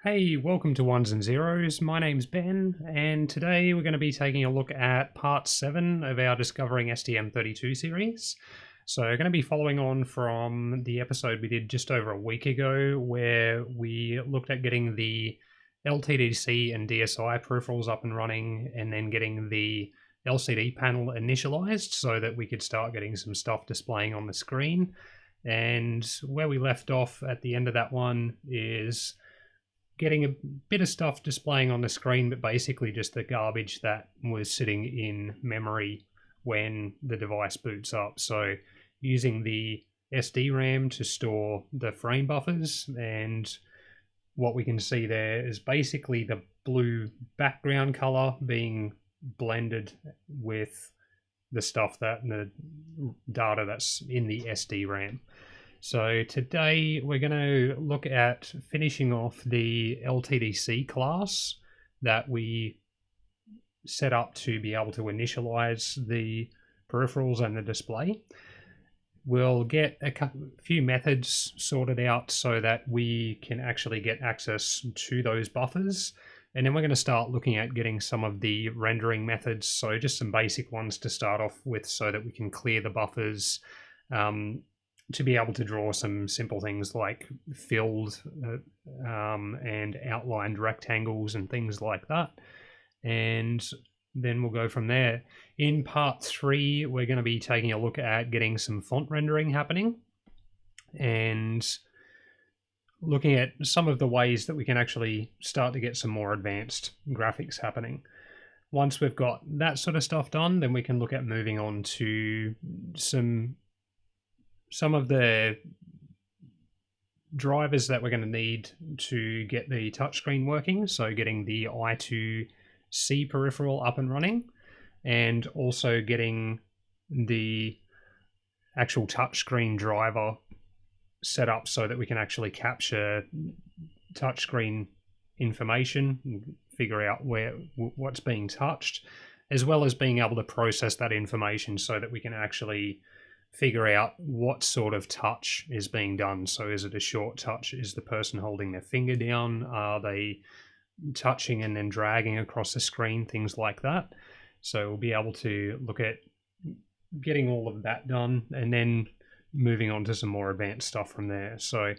Hey, welcome to Ones and Zeros. My name's Ben, and today we're going to be taking a look at part 7 of our Discovering STM32 series. So we're going to be following on from the episode we did just over a week ago, where we looked at getting the LTDC and DSI peripherals up and running, and then getting the LCD panel initialized so that we could start getting some stuff displaying on the screen. And where we left off at the end of that one is getting a bit of stuff displaying on the screen, but basically just the garbage that was sitting in memory when the device boots up. So using the SDRAM to store the frame buffers, and what we can see there is basically the blue background color being blended with the stuff that the data that's in the SDRAM. So today we're going to look at finishing off the LTDC class that we set up to be able to initialize the peripherals and the display. We'll get a few methods sorted out so that we can actually get access to those buffers. And then we're going to start looking at getting some of the rendering methods. So just some basic ones to start off with so that we can clear the buffers, to be able to draw some simple things like filled and outlined rectangles and things like that. And then we'll go from there. In part 3, we're going to be taking a look at getting some font rendering happening and looking at some of the ways that we can actually start to get some more advanced graphics happening. Once we've got that sort of stuff done, then we can look at moving on to some of the drivers that we're going to need to get the touchscreen working. So getting the I2C peripheral up and running, and also getting the actual touchscreen driver set up so that we can actually capture touchscreen information, figure out what's being touched, as well as being able to process that information so that we can actually figure out what sort of touch is being done. So is it a short touch? Is the person holding their finger down? Are they touching and then dragging across the screen? Things like that. So we'll be able to look at getting all of that done and then moving on to some more advanced stuff from there. So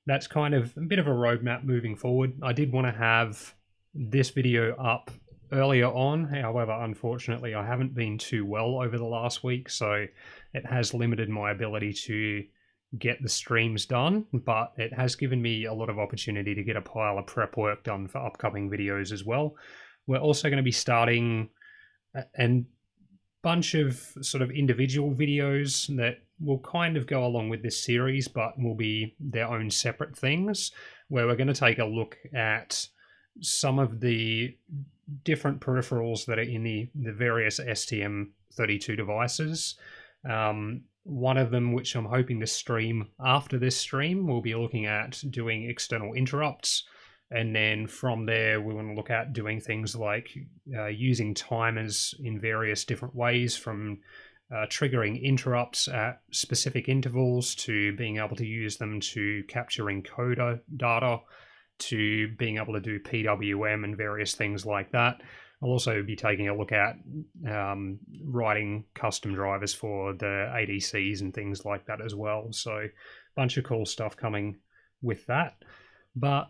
that's kind of a bit of a roadmap moving forward. I did want to have this video up earlier on, however, unfortunately, I haven't been too well over the last week, so it has limited my ability to get the streams done, but it has given me a lot of opportunity to get a pile of prep work done for upcoming videos as well. We're also going to be starting a bunch of sort of individual videos that will kind of go along with this series, but will be their own separate things, where we're going to take a look at some of the different peripherals that are in the various STM32 devices. One of them, which I'm hoping to stream after this stream, we'll be looking at doing external interrupts. And then from there, we want to look at doing things like using timers in various different ways, from triggering interrupts at specific intervals to being able to use them to capture encoder data, to being able to do PWM and various things like that. I'll also be taking a look at writing custom drivers for the ADCs and things like that as well. So a bunch of cool stuff coming with that. But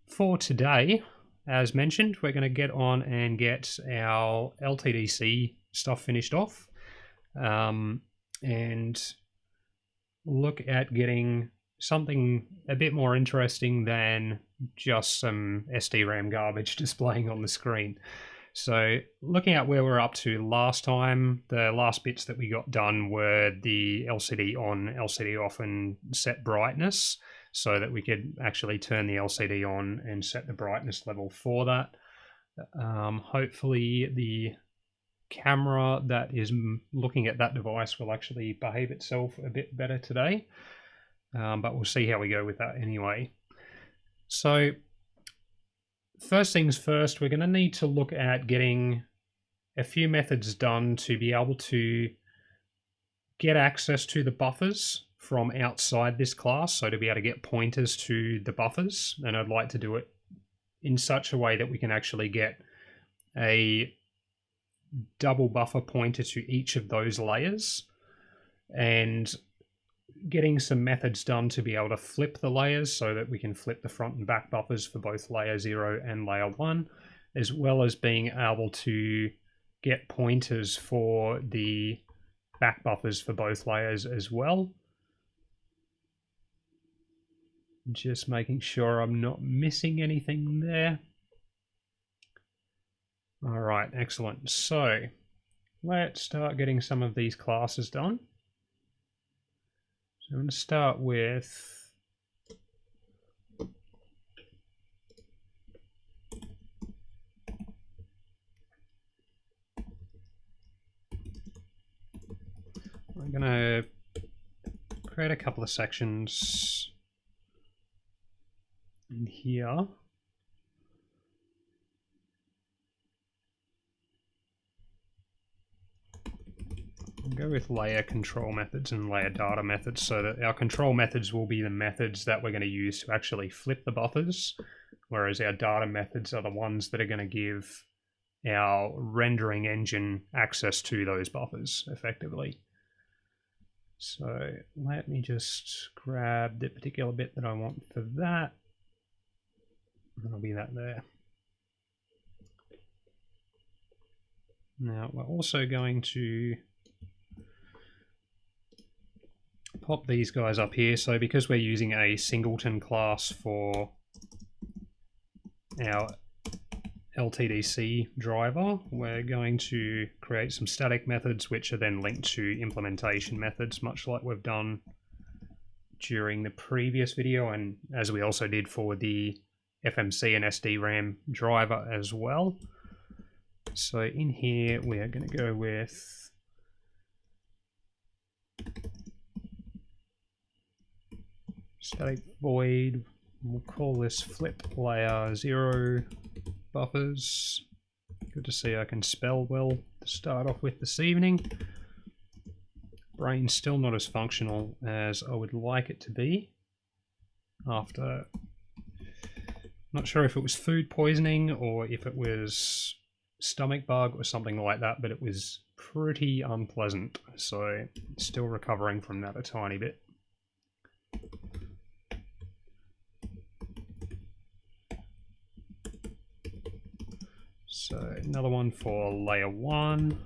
for today, as mentioned, we're going to get on and get our LTDC stuff finished off, and look at getting something a bit more interesting than just some SDRAM garbage displaying on the screen. So looking at where we're up to last time, the last bits that we got done were the LCD on, LCD off, and set brightness, so that we could actually turn the LCD on and set the brightness level for that. Hopefully the camera that is looking at that device will actually behave itself a bit better today. But we'll see how we go with that anyway. So first things first, we're going to need to look at getting a few methods done to be able to get access to the buffers from outside this class, so to be able to get pointers to the buffers, and I'd like to do it in such a way that we can actually get a double buffer pointer to each of those layers, and getting some methods done to be able to flip the layers so that we can flip the front and back buffers for both layer 0 and layer 1, as well as being able to get pointers for the back buffers for both layers as well. Just making sure I'm not missing anything there. All right, excellent. So let's start getting some of these classes done. So I'm going to start with I'm going to create a couple of sections in here. I'll go with layer control methods and layer data methods, so that our control methods will be the methods that we're going to use to actually flip the buffers, whereas our data methods are the ones that are going to give our rendering engine access to those buffers effectively. So let me just grab the particular bit that I want for that. That'll be that there. Now we're also going to pop these guys up here. So because we're using a singleton class for our LTDC driver, we're going to create some static methods which are then linked to implementation methods, much like we've done during the previous video, and as we also did for the FMC and SDRAM driver as well. So in here we are going to go with static void. We'll call this flip layer 0 buffers. Good to see I can spell well to start off with this evening. Brain's still not as functional as I would like it to be after, not sure if it was food poisoning or if it was stomach bug or something like that, but it was pretty unpleasant, so still recovering from that a tiny bit. So another one for layer 1.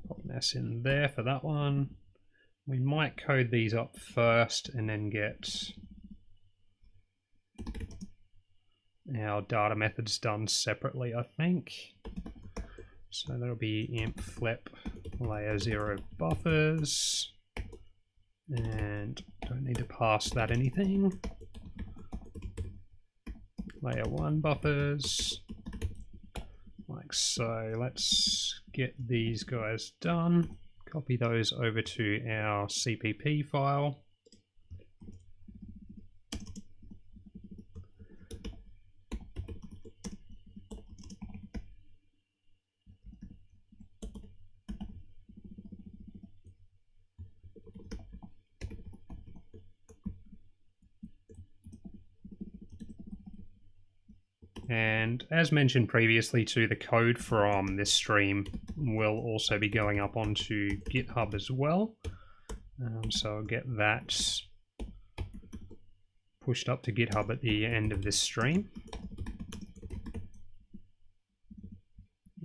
Pop this in there for that one. We might code these up first and then get our data methods done separately, I think. So that'll be imp flip layer 0 buffers, and don't need to pass that anything. Layer 1 buffers, like so. Let's get these guys done. Copy those over to our CPP file. And as mentioned previously too, the code from this stream will also be going up onto GitHub as well. So I'll get that pushed up to GitHub at the end of this stream.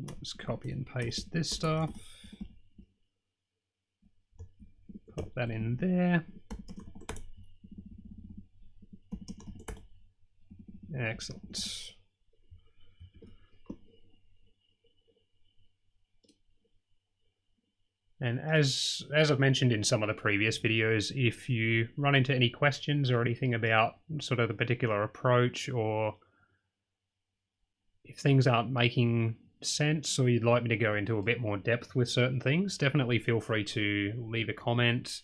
Let's copy and paste this stuff. Pop that in there. Excellent. And as I've mentioned in some of the previous videos, if you run into any questions or anything about sort of the particular approach, or if things aren't making sense or you'd like me to go into a bit more depth with certain things, definitely feel free to leave a comment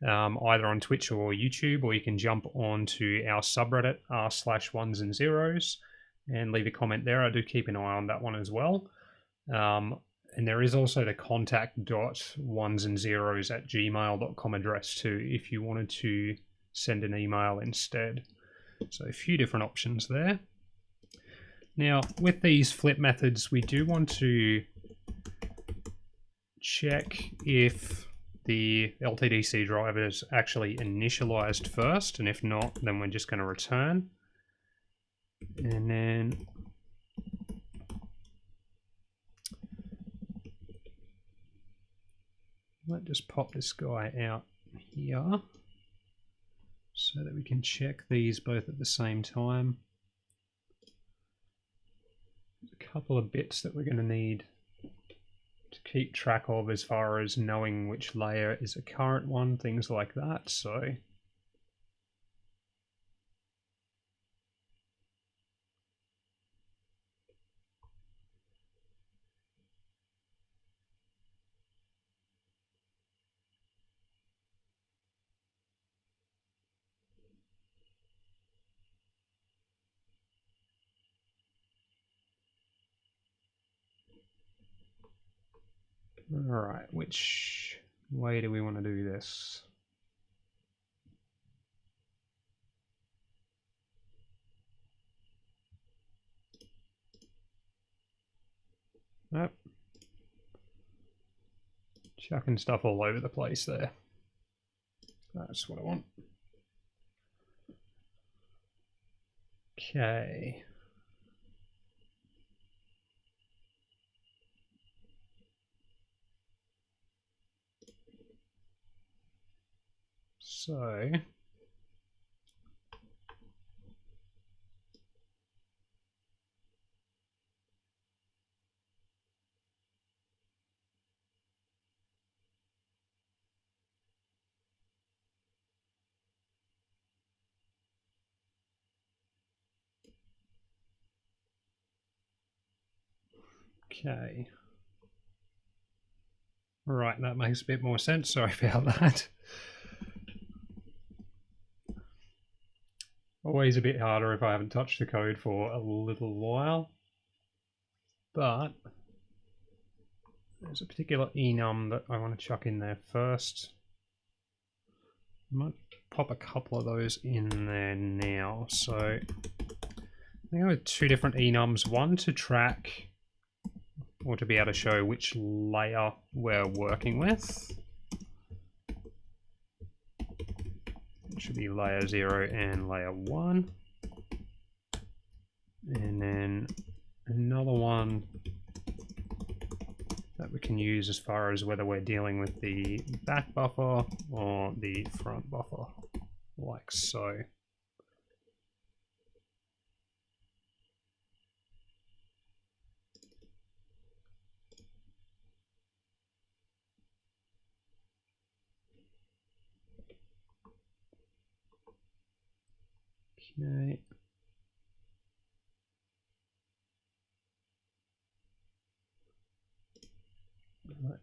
either on Twitch or YouTube, or you can jump onto our subreddit r/ones and zeros and leave a comment there. I do keep an eye on that one as well. And there is also the contact.1sandzeros@gmail.com address too, if you wanted to send an email instead. So a few different options there. Now, with these flip methods, we do want to check if the LTDC driver is actually initialized first, and if not, then we're just going to return. And then let's just pop this guy out here so that we can check these both at the same time. There's a couple of bits that we're going to need to keep track of as far as knowing which layer is a current one, things like that. So alright, which way do we want to do this? Nope. Chucking stuff all over the place there. That's what I want. Okay. So okay. Right, that makes a bit more sense. Sorry about that. Always a bit harder if I haven't touched the code for a little while. But there's a particular enum that I want to chuck in there first. I might pop a couple of those in there now. So I think I have two different enums, one to track or to be able to show which layer we're working with. It should be layer 0 and layer 1. And then another one that we can use as far as whether we're dealing with the back buffer or the front buffer, like so. Okay.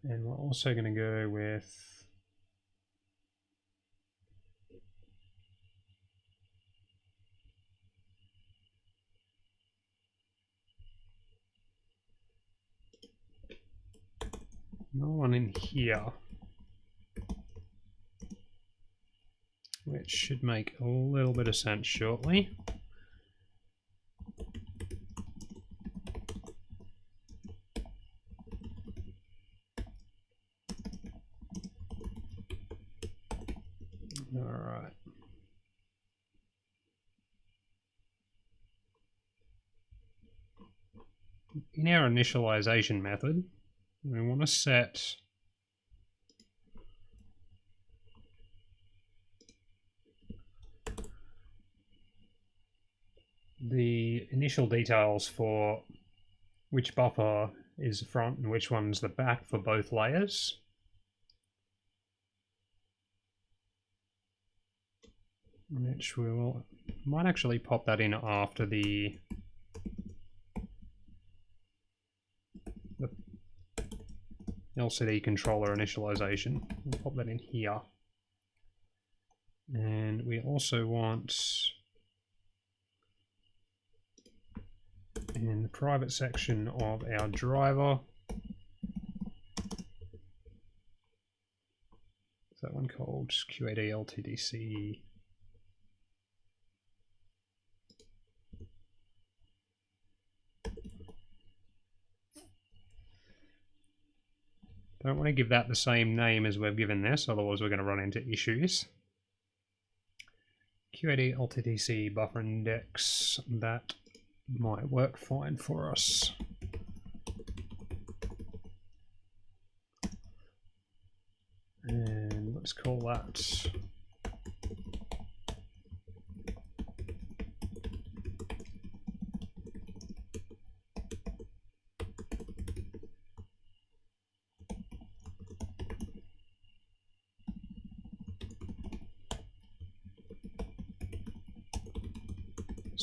And we're also going to go with another one in here, which should make a little bit of sense shortly. All right. In our initialization method, we want to set the initial details for which buffer is the front and which one's the back for both layers. Which we might actually pop that in after the LCD controller initialization. We'll pop that in here. And we also want in the private section of our driver. Is that one called QAD LTDC? Don't want to give that the same name as we've given this, otherwise we're going to run into issues. QAD LTDC buffer index, that might work fine for us. And let's call that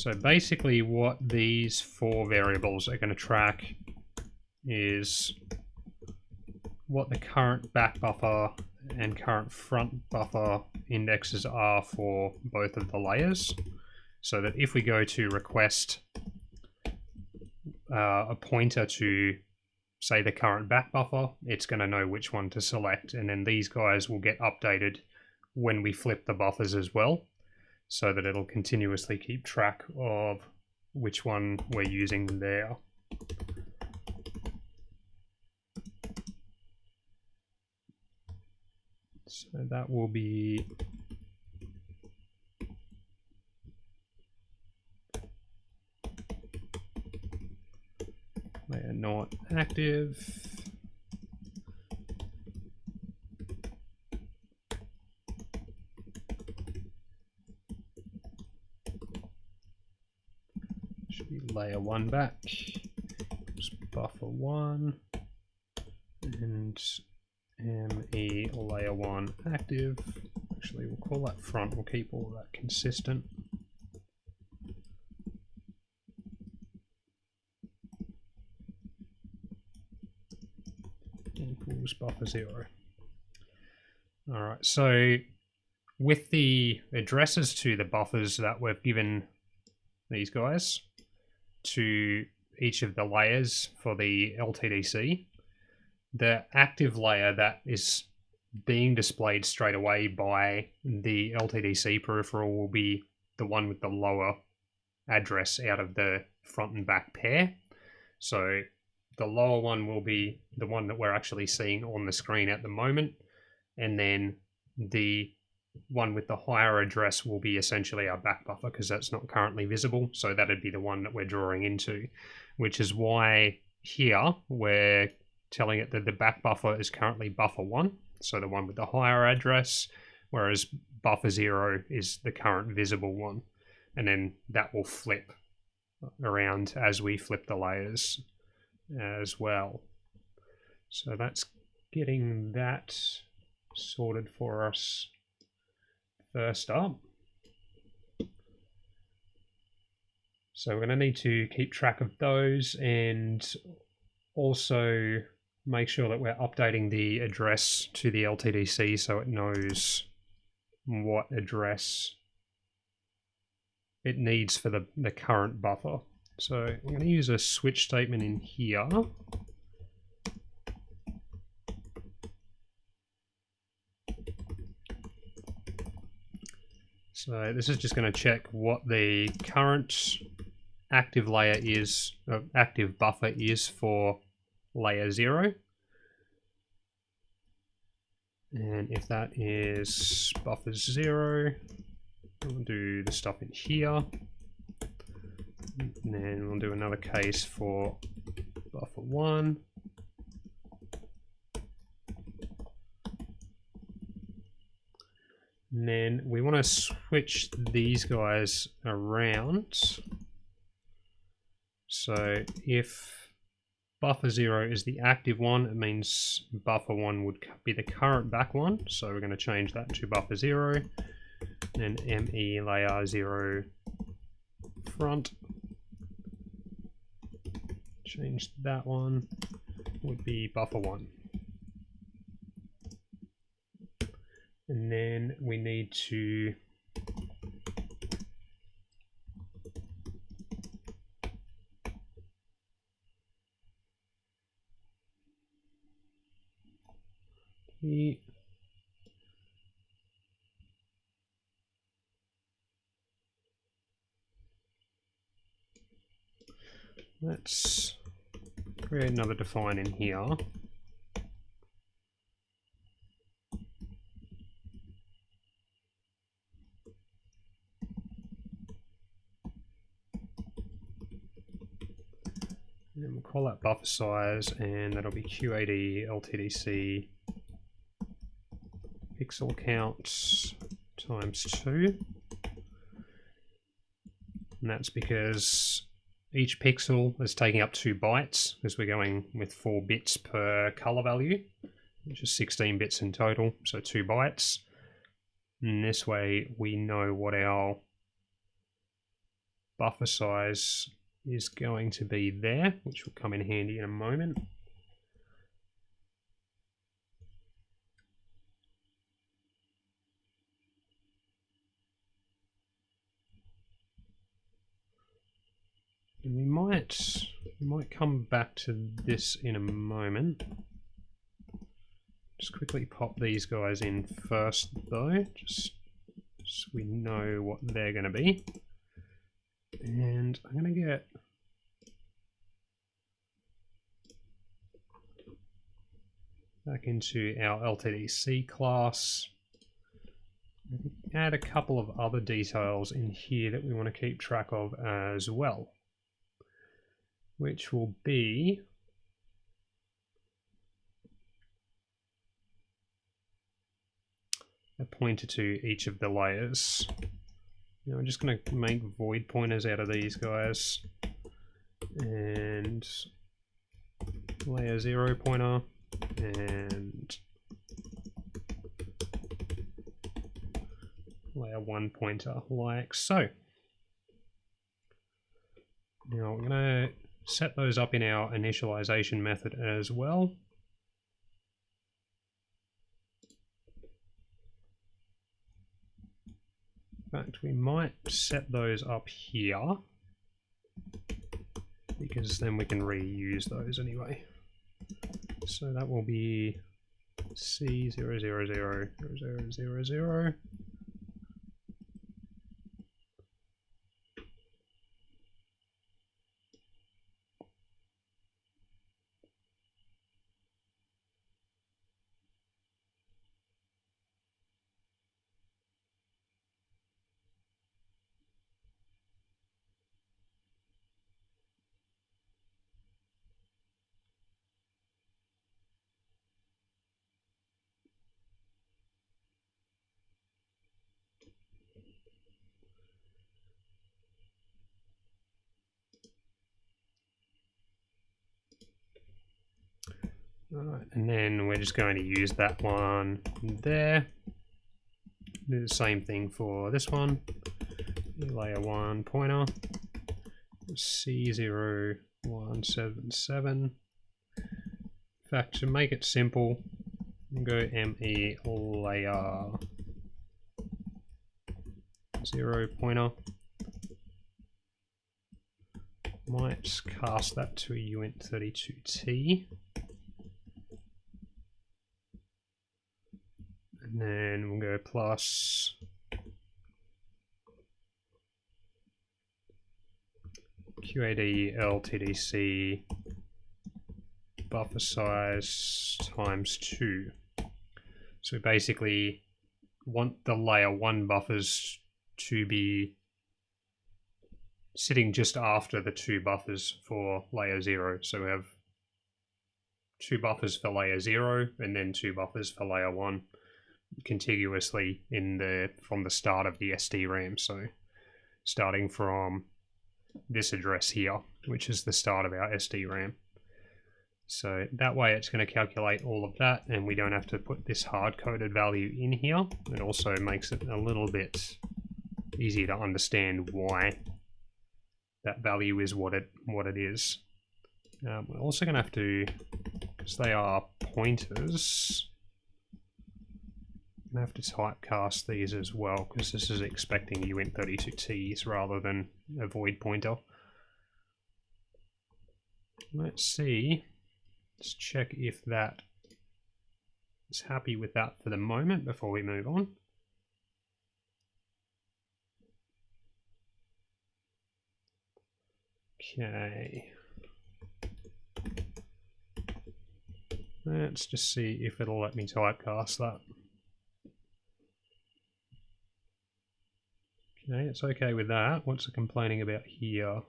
So basically what these 4 variables are going to track is what the current back buffer and current front buffer indexes are for both of the layers, so that if we go to request a pointer to, say, the current back buffer, it's going to know which one to select, and then these guys will get updated when we flip the buffers as well, so that it'll continuously keep track of which one we're using there. So that will be layer not active. Layer 1 back, buffer 1, and ME layer 1 active. Actually, we'll call that front, we'll keep all of that consistent. Equals buffer 0. Alright, so with the addresses to the buffers that we've given these guys, to each of the layers for the LTDC, the active layer that is being displayed straight away by the LTDC peripheral will be the one with the lower address out of the front and back pair. So the lower one will be the one that we're actually seeing on the screen at the moment, and then the one with the higher address will be essentially our back buffer, because that's not currently visible, so that'd be the one that we're drawing into, which is why here we're telling it that the back buffer is currently buffer 1, so the one with the higher address, whereas buffer 0 is the current visible one, and then that will flip around as we flip the layers as well. So that's getting that sorted for us first up. So we're going to need to keep track of those, and also make sure that we're updating the address to the LTDC so it knows what address it needs for the current buffer. So I'm going to use a switch statement in here. So this is just going to check what the current active layer is, active buffer is for layer 0. And if that is buffer 0, we'll do the stuff in here. And then we'll do another case for buffer 1. And then we want to switch these guys around. So if buffer 0 is the active one, it means buffer 1 would be the current back one. So we're going to change that to buffer 0. And ME layer 0 front. Change that one, would be buffer 1. And then we need to copy. Let's create another define in here. And we'll call that buffer size, and that'll be QAD LTDC pixel count times 2. And that's because each pixel is taking up 2 bytes, because we're going with 4 bits per color value, which is 16 bits in total, so 2 bytes. And this way we know what our buffer size is going to be there, which will come in handy in a moment. And we might come back to this in a moment. Just quickly pop these guys in first though, just so we know what they're going to be. And I'm going to get back into our LTDC class. Add a couple of other details in here that we want to keep track of as well, which will be a pointer to each of the layers. Now I'm just going to make void pointers out of these guys, and layer 0 pointer, and layer 1 pointer, like so. Now we're going to set those up in our initialization method as well. In fact, we might set those up here, because then we can reuse those anyway. So that will be C0000000. Alright, and then we're just going to use that one there. Do the same thing for this one. Layer 1 pointer, C0177. In fact, to make it simple, go ME layer 0 pointer. Might cast that to a uint32t. And then we'll go plus QAD LTDC buffer size times 2. So we basically want the layer 1 buffers to be sitting just after the 2 buffers for layer 0. So we have 2 buffers for layer 0 and then 2 buffers for layer 1. Contiguously from the start of the SDRAM, so starting from this address here, which is the start of our SDRAM. So that way it's going to calculate all of that, and we don't have to put this hard-coded value in here. It also makes it a little bit easier to understand why that value is what it is. We're also going to have to, because they are pointers, I have to typecast these as well, because this is expecting uint32t's rather than a void pointer. Let's see. Let's check if that Just happy with that for the moment before we move on. Okay. Let's just see if it'll let me typecast that. Okay, it's okay with that. What's it complaining about here?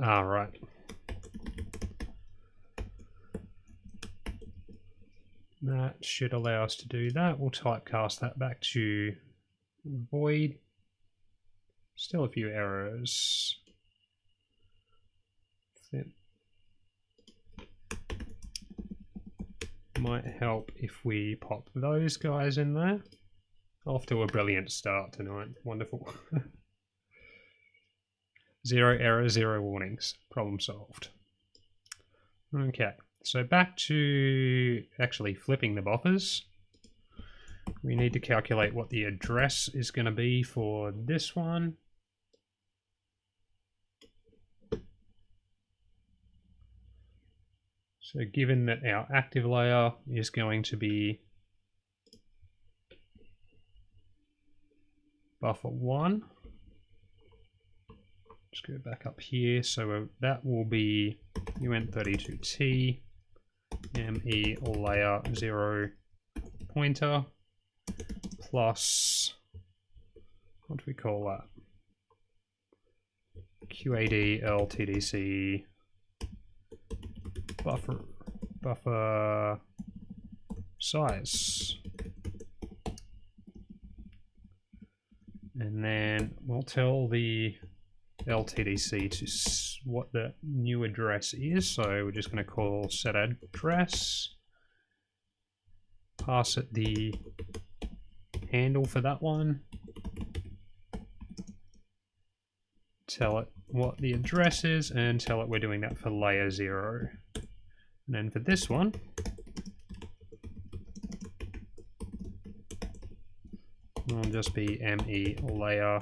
Ah, right. That should allow us to do that. We'll typecast that back to void. Still a few errors. That might help if we pop those guys in there. Off to a brilliant start tonight. Wonderful. 0 errors, 0 warnings. Problem solved. Okay, so back to actually flipping the buffers. We need to calculate what the address is going to be for this one. So given that our active layer is going to be buffer 1, just go back up here, so that will be UN32T ME layer 0 pointer plus, what do we call that? QAD LTDC buffer size. And then we'll tell the LTDC to what the new address is. So we're just going to call set address, pass it the handle for that one, tell it what the address is, and tell it we're doing that for layer 0. And then for this one, it'll just be ME layer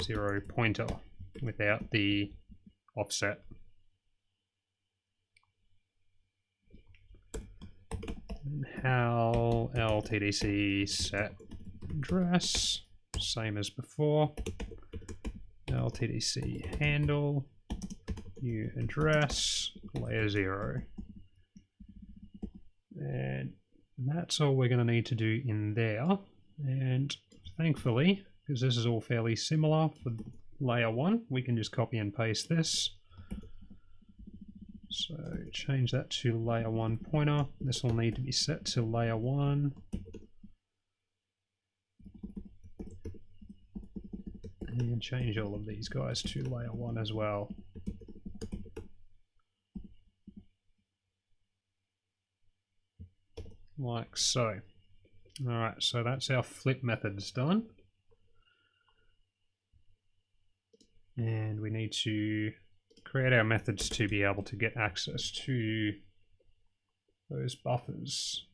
0 pointer without the offset. And how LTDC set address, same as before. LTDC handle, new address, layer 0. And that's all we're going to need to do in there. And thankfully, because this is all fairly similar for layer 1, we can just copy and paste this. So change that to layer 1 pointer. This will need to be set to layer 1. And change all of these guys to layer 1 as well. Like so. Alright, so that's our flip methods done. And we need to create our methods to be able to get access to those buffers.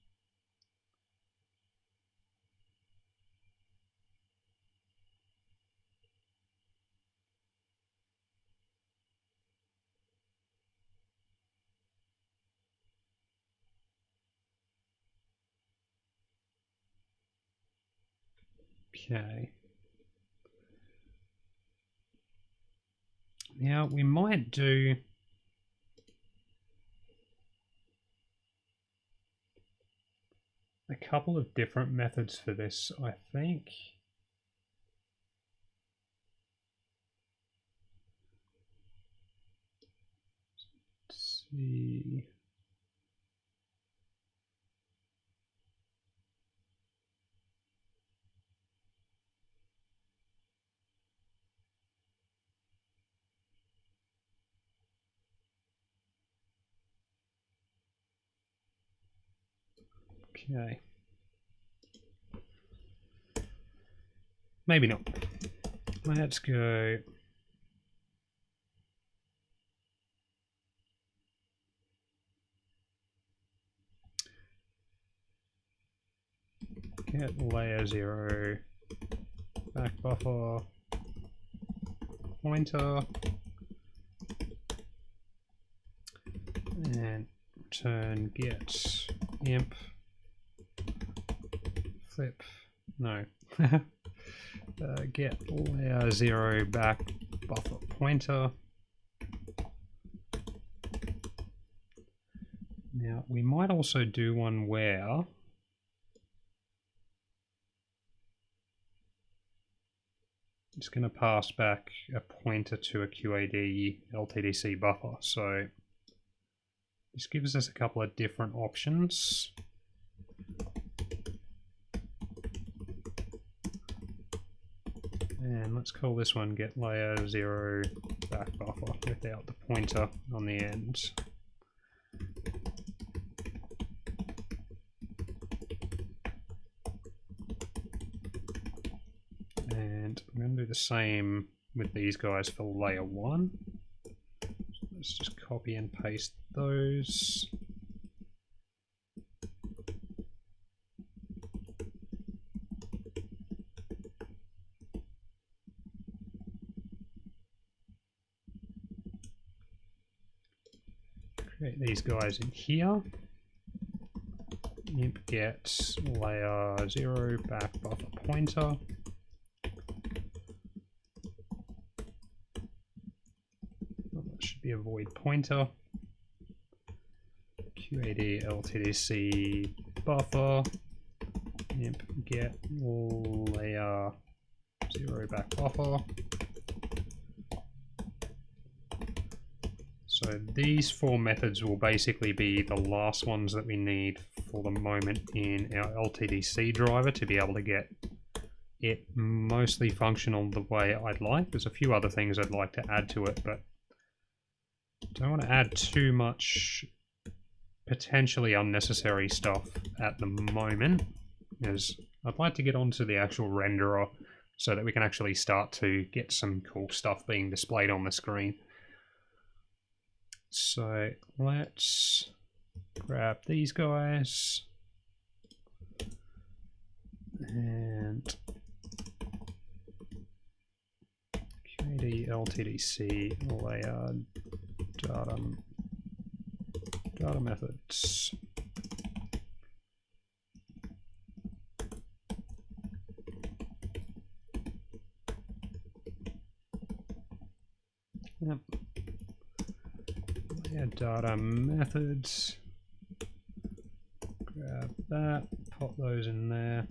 Okay. Now we might do a couple of different methods for this, I think. Let's see. Okay. Maybe not. Let's go. Get layer 0 back buffer pointer, and return get imp flip, no, get layer 0 back buffer pointer. Now we might also do one where it's going to pass back a pointer to a QAD LTDC buffer. So this gives us a couple of different options. And let's call this one get layer 0 back buffer without the pointer on the end. And I'm going to do the same with these guys for layer 1. So let's just copy and paste those. Create these guys in here. Imp get layer 0 back buffer pointer. That should be a void pointer. QAD LTDC buffer. Imp get layer 0 back buffer. So these 4 methods will basically be the last ones that we need for the moment in our LTDC driver to be able to get it mostly functional the way I'd like. There's a few other things I'd like to add to it, but don't want to add too much potentially unnecessary stuff at the moment, as I'd like to get onto the actual renderer so that we can actually start to get some cool stuff being displayed on the screen. So let's grab these guys and QAD LTDC layer data methods. Yep. Data methods, grab that, pop those in there.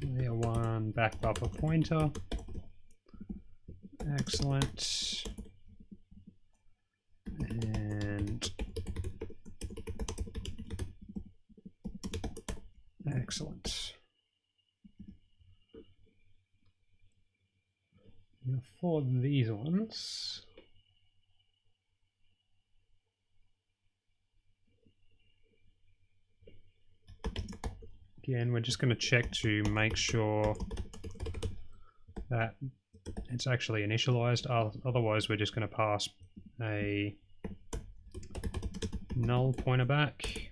Layer 1 back buffer pointer. Excellent. And excellent. Now for these ones, again, we're just going to check to make sure that it's actually initialized. Otherwise, we're just going to pass a null pointer back.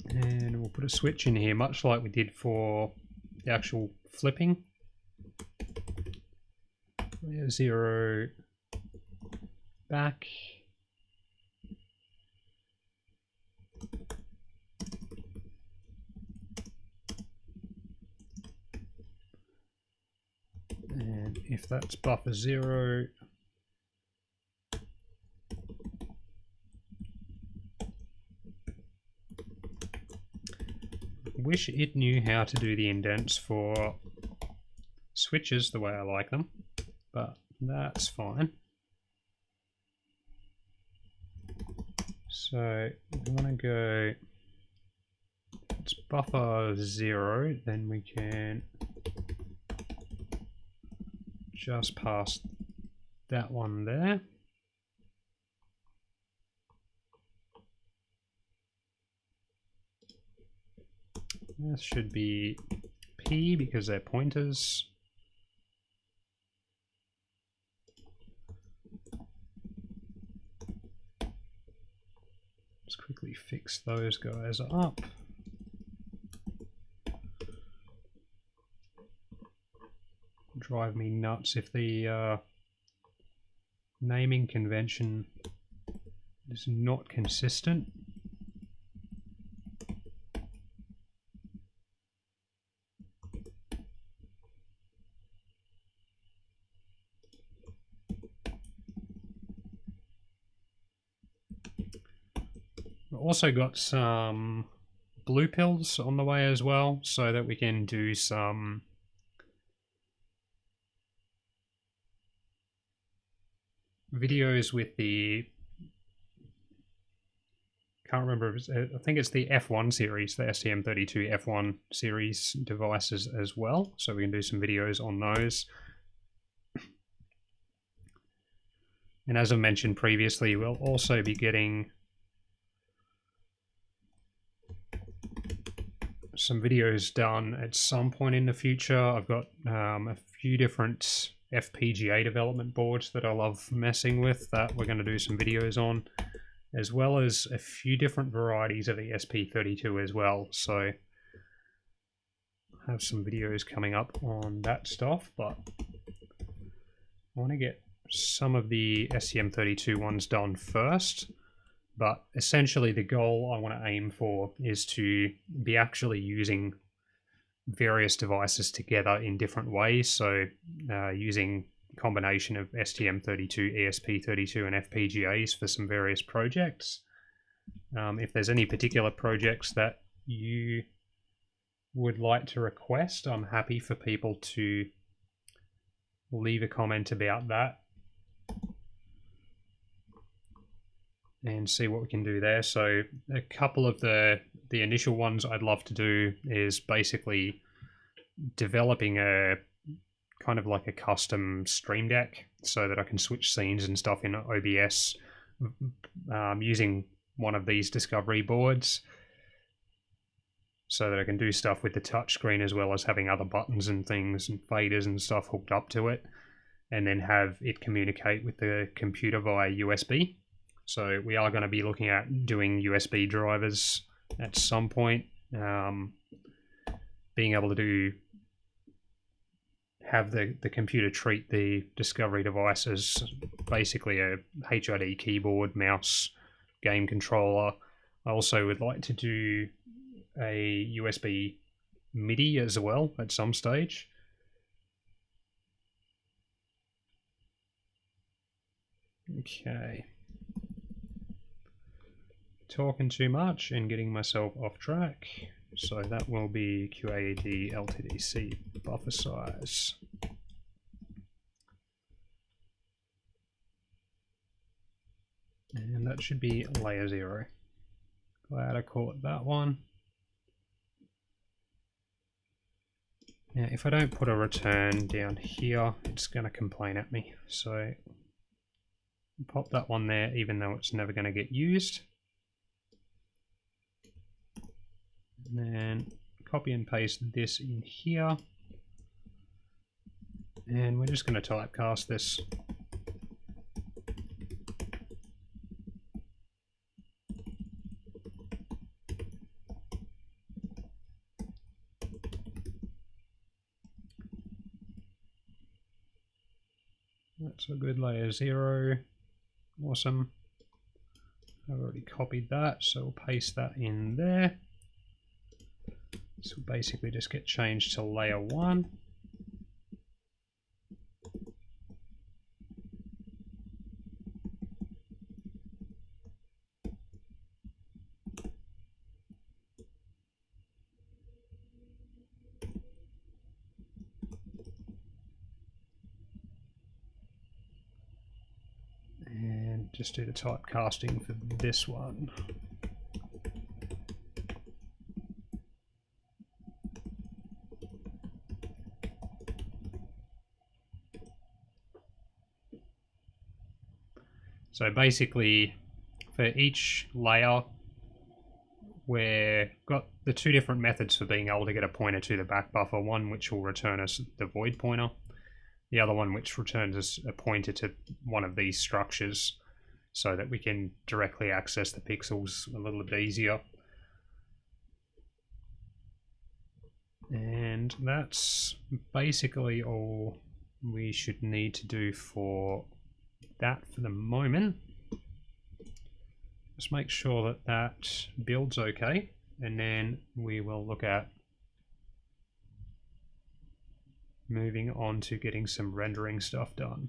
And we'll put a switch in here, much like we did for the actual flipping. Layer 0 back. And if that's buffer 0, wish it knew how to do the indents for switches the way I like them, but that's fine. So we want to go it's buffer 0, then we can just pass that one there. This should be P because they're pointers. Let's quickly fix those guys up. Drive me nuts if the naming convention is not consistent. We've also got some blue pills on the way as well, so that we can do some videos with the, can't remember, I think it's the F1 series, the STM32 F1 series devices as well, so we can do some videos on those. And as I mentioned previously, we'll also be getting some videos done at some point in the future. I've got a few different FPGA development boards that I love messing with that we're going to do some videos on, as well as a few different varieties of the ESP32 as well. So I have some videos coming up on that stuff, but I want to get some of the STM32 ones done first. But essentially the goal I want to aim for is to be actually using various devices together in different ways. So using a combination of STM32, ESP32 and FPGAs for some various projects. If there's any particular projects that you would like to request, I'm happy for people to leave a comment about that and see what we can do there. So a couple of the initial ones I'd love to do is basically developing a kind of like a custom stream deck so that I can switch scenes and stuff in OBS using one of these discovery boards, so that I can do stuff with the touchscreen as well as having other buttons and things and faders and stuff hooked up to it, and then have it communicate with the computer via USB. So we are going to be looking at doing USB drivers at some point, being able to have the computer treat the discovery device as basically a HID keyboard, mouse, game controller. I also would like to do a USB MIDI as well at some stage. Okay. Talking too much and getting myself off track. So that will be QAD LTDC buffer size. And that should be layer 0. Glad I caught that one. Now, if I don't put a return down here, it's going to complain at me. So pop that one there, even though it's never going to get used. And then copy and paste this in here. And we're just going to typecast this. That's a good layer 0. Awesome. I've already copied that, so we'll paste that in there. This will basically just get changed to layer 1. And just do the typecasting for this one. So basically, for each layer, we've got the two different methods for being able to get a pointer to the back buffer. One which will return us the void pointer, the other one which returns us a pointer to one of these structures so that we can directly access the pixels a little bit easier. And that's basically all we should need to do for that for the moment. Just make sure that that builds okay, and then we will look at moving on to getting some rendering stuff done.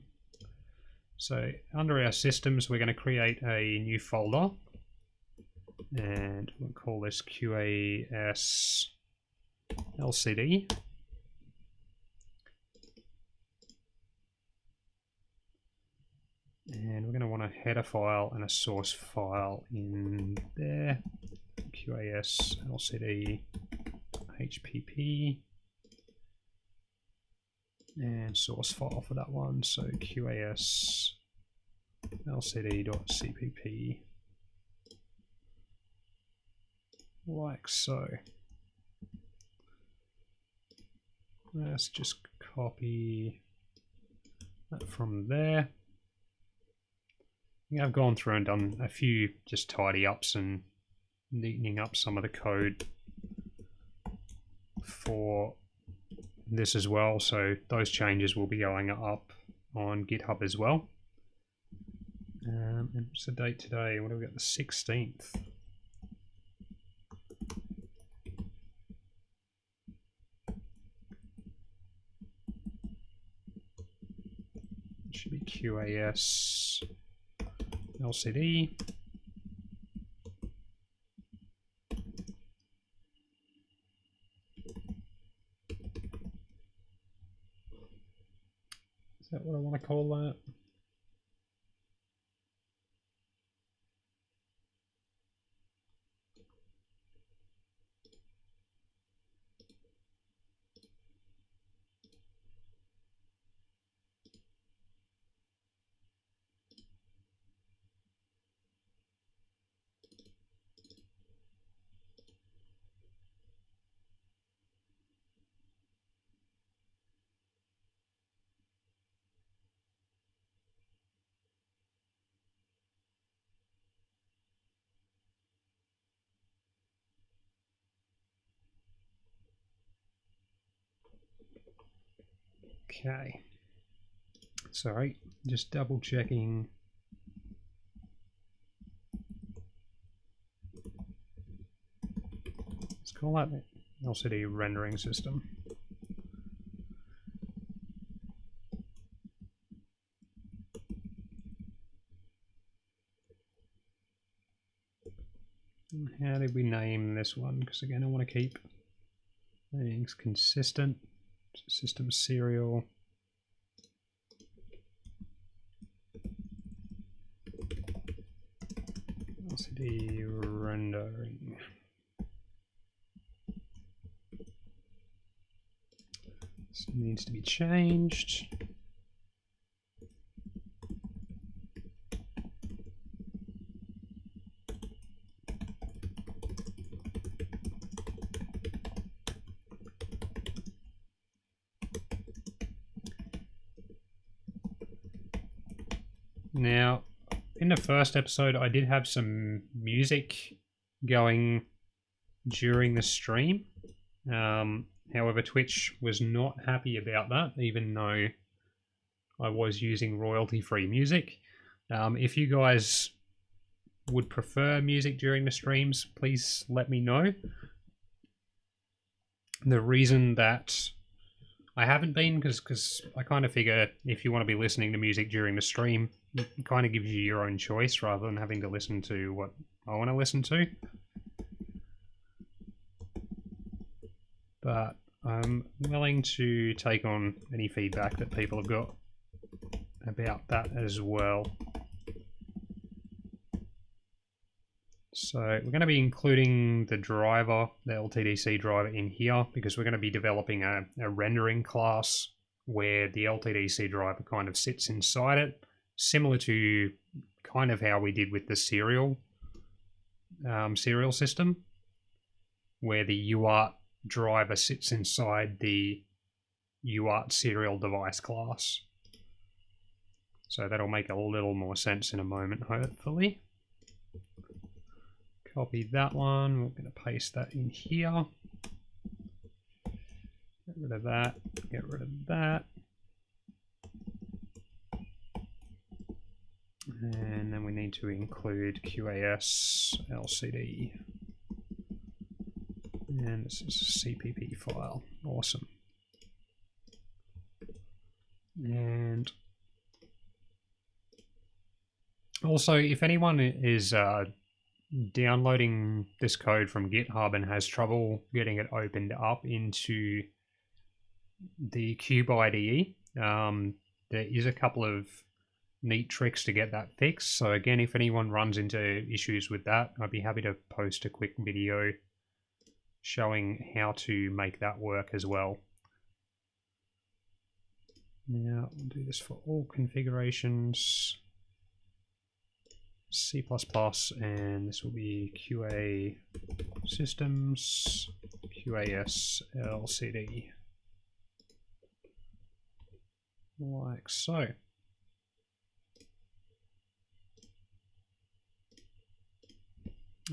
So under our systems, we're going to create a new folder, and we'll call this QAS LCD. And we're going to want a header file and a source file in there. QAS LCD HPP. And source file for that one. So QAS LCD.cpp. Like so. Let's just copy that from there. Yeah, I've gone through and done a few just tidy ups and neatening up some of the code for this as well. So those changes will be going up on GitHub as well. And what's the date today? What have we got? The 16th. It should be QAS LCD. Is that what I want to call that? Okay. Sorry, just double checking. Let's call that LCD rendering system. How did we name this one? Because again, I want to keep things consistent. System serial. LCD rendering. This needs to be changed. Now, in the first episode, I did have some music going during the stream. However, Twitch was not happy about that, even though I was using royalty-free music. If you guys would prefer music during the streams, please let me know. The reason that I haven't been, because I kind of figure if you want to be listening to music during the stream, it kind of gives you your own choice rather than having to listen to what I want to listen to. But I'm willing to take on any feedback that people have got about that as well. So we're going to be including the driver, the LTDC driver in here, because we're going to be developing a rendering class where the LTDC driver kind of sits inside it, similar to kind of how we did with the serial system, where the UART driver sits inside the UART serial device class. So that'll make a little more sense in a moment, hopefully. Copy that one. We're going to paste that in here. Get rid of that. Get rid of that. And then we need to include QAS LCD. And this is a CPP file. Awesome. And also, if anyone is downloading this code from GitHub and has trouble getting it opened up into the Cube IDE, there is a couple of neat tricks to get that fixed. So again, if anyone runs into issues with that, I'd be happy to post a quick video showing how to make that work as well. Now we'll do this for all configurations. C++, and this will be QA systems, QAS LCD, like so.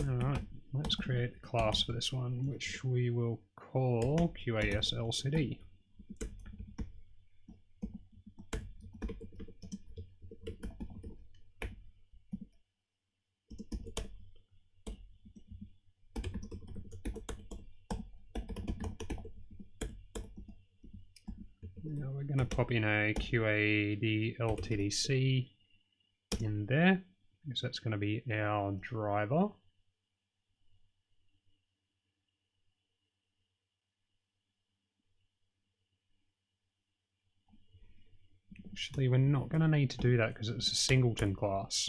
Alright, let's create a class for this one, which we will call QAS LCD. Now we're going to pop in a QAD LTDC in there, because that's going to be our driver. Actually, we're not going to need to do that because it's a singleton class,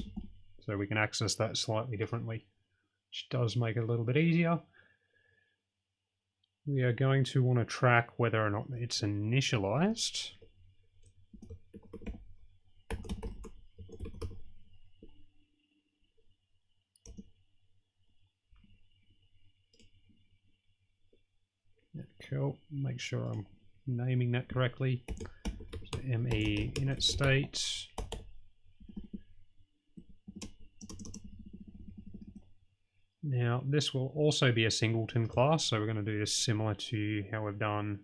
so we can access that slightly differently, which does make it a little bit easier. We are going to want to track whether or not it's initialized. Yeah, cool. Make sure I'm naming that correctly. So ME init state. Now this will also be a singleton class, so we're going to do this similar to how we've done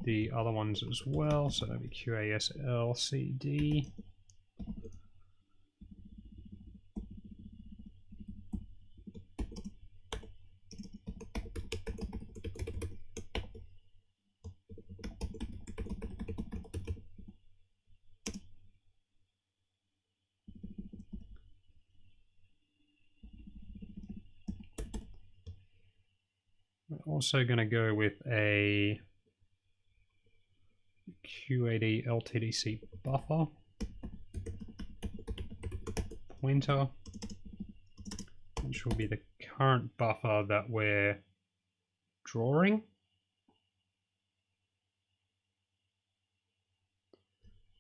the other ones as well. So that'll be QAS LCD. We're also going to go with a QAD LTDC buffer pointer, which will be the current buffer that we're drawing.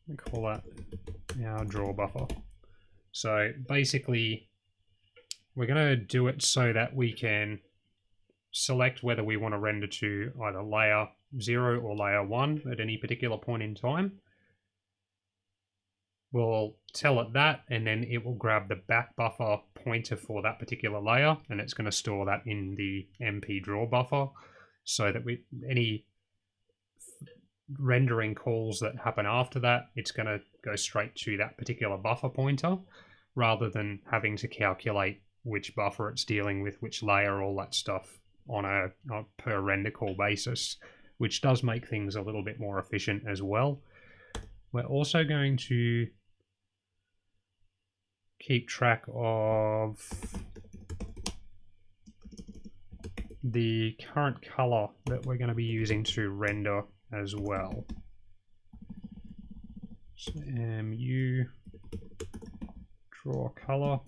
We call that our draw buffer. So basically, we're going to do it so that we can select whether we want to render to either layer 0 or layer 1 at any particular point in time. We'll tell it that, and then it will grab the back buffer pointer for that particular layer, and it's going to store that in the MP draw buffer, so that any rendering calls that happen after that, it's going to go straight to that particular buffer pointer, rather than having to calculate which buffer it's dealing with, which layer, all that stuff on a per render call basis, which does make things a little bit more efficient as well. We're also going to keep track of the current color that we're going to be using to render as well. So mu draw color,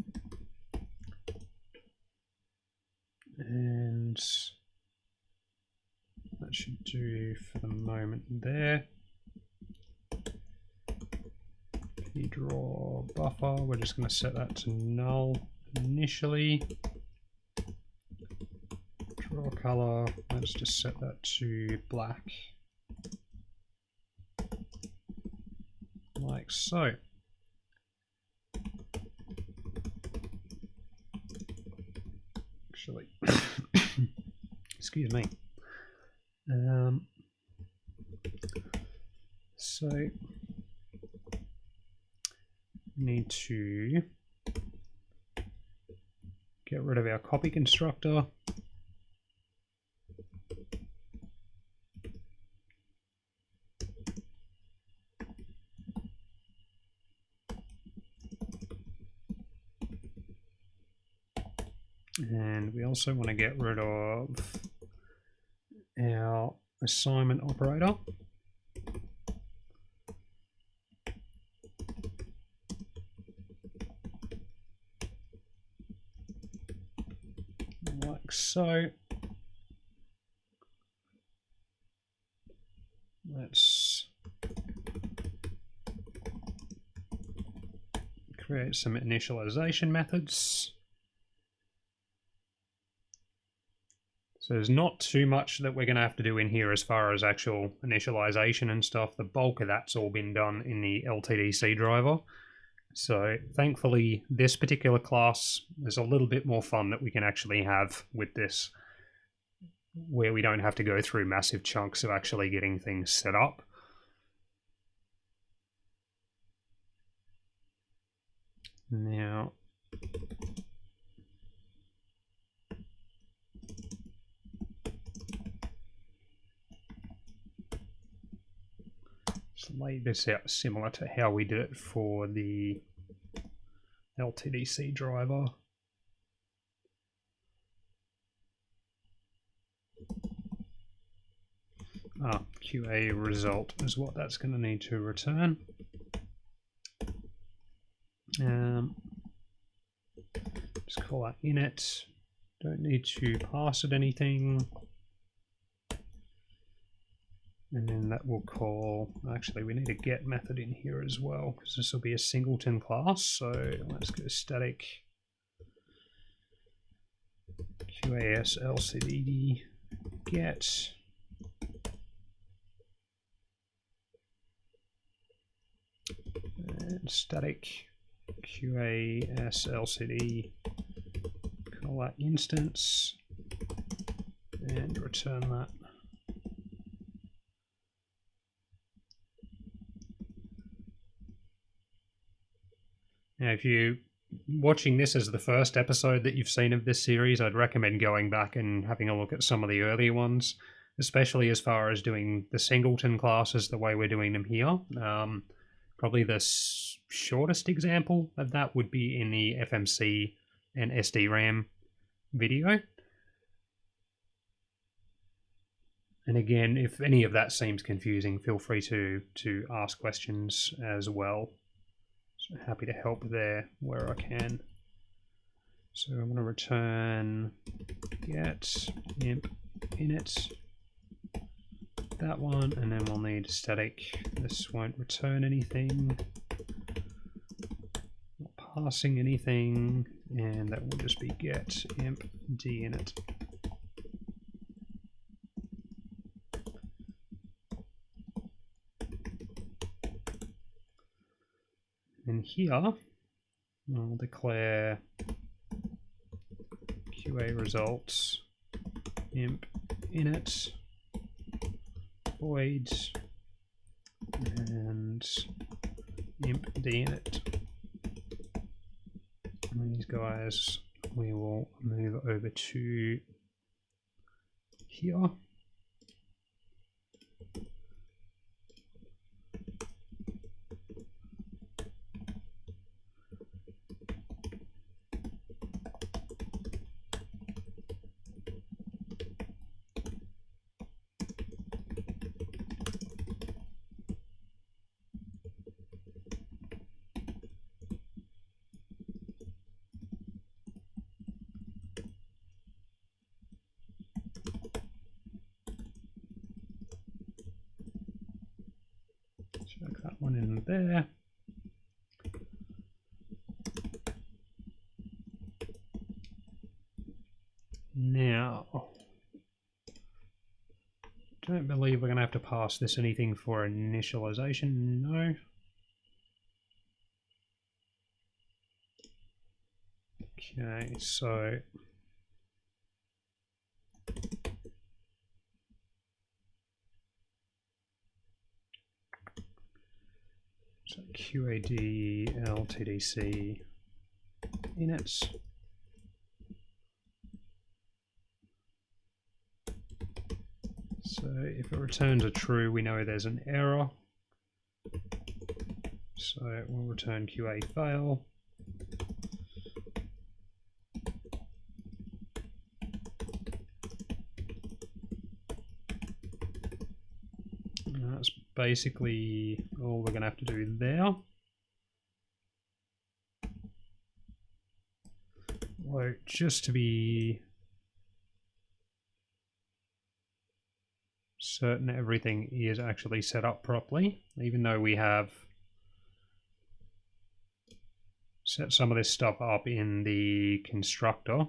and that should do for the moment there. draw buffer, we're just going to set that to null initially. Draw color, let's just set that to black, like so. Actually, excuse me. So need to get rid of our copy constructor. And we also want to get rid of our assignment operator. Like so. Let's create some initialization methods. So there's not too much that we're going to have to do in here as far as actual initialization and stuff. The bulk of that's all been done in the LTDC driver. So thankfully, this particular class, there's a little bit more fun that we can actually have with this, where we don't have to go through massive chunks of actually getting things set up. Now, let's lay this out similar to how we did it for the LTDC driver. QA result is what that's going to need to return. Just call that init. Don't need to pass it anything. And then that will call, actually we need a get method in here as well, because this will be a singleton class. So let's go static QAS LCD get. And static QAS LCD, call that instance, and return that. Now, if you're watching this as the first episode that you've seen of this series, I'd recommend going back and having a look at some of the earlier ones, especially as far as doing the singleton classes the way we're doing them here. Probably the shortest example of that would be in the FMC and SDRAM video. And again, if any of that seems confusing, feel free to ask questions as well. So happy to help there where I can. So I'm going to return get imp init, that one, and then we'll need static. This won't return anything, not passing anything, and that will just be get imp dinit. And here, I'll declare QA results imp init void and imp dinit. And these guys we will move over to here. Check that one in there. pass this anything for initialization? No. Okay, so QAD LTDC inits. So if it returns a true, we know there's an error. So we'll return QA fail. And that's basically all we're going to have to do there. So just to be certain everything is actually set up properly, even though we have set some of this stuff up in the constructor,